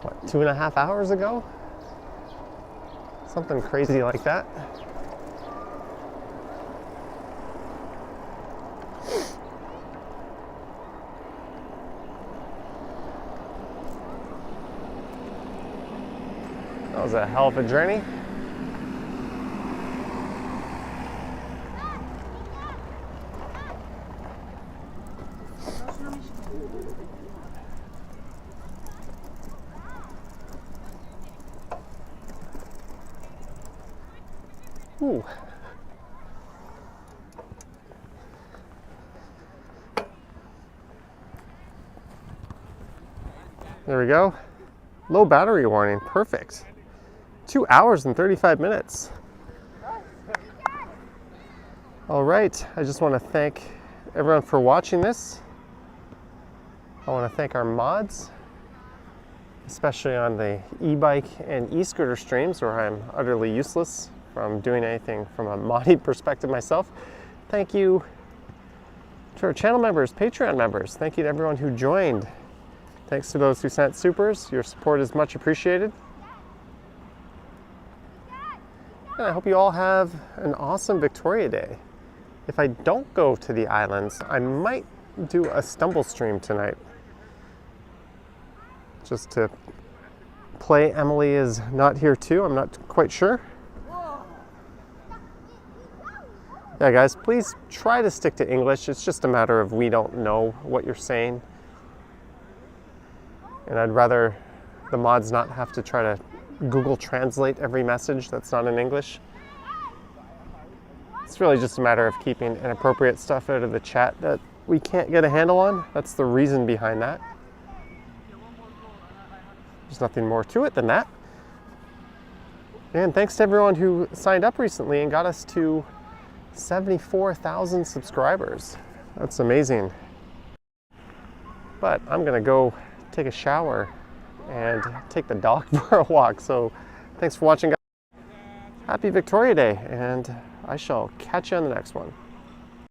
What, 2.5 hours ago? Something crazy like that. That was a hell of a journey. Ooh. There we go. Low battery warning, perfect. 2 hours and 35 minutes. All right, I just want to thank everyone for watching this. I want to thank our mods, especially on the e-bike and e-scooter streams where I'm utterly useless from doing anything from a modding perspective myself. Thank you to our channel members, Patreon members. Thank you to everyone who joined. Thanks to those who sent supers. Your support is much appreciated. And I hope you all have an awesome Victoria Day. If I don't go to the islands, I might do a stumble stream tonight. Just to play Emily is not here too. I'm not quite sure. Yeah, guys, please try to stick to English. It's just a matter of we don't know what you're saying. And I'd rather the mods not have to try to Google Translate every message that's not in English. It's really just a matter of keeping inappropriate stuff out of the chat that we can't get a handle on. That's the reason behind that. There's nothing more to it than that. And thanks to everyone who signed up recently and got us to 74,000 subscribers. That's amazing. But I'm gonna go take a shower and take the dog for a walk. So thanks for watching, guys. Happy Victoria Day, and I shall catch you on the next one.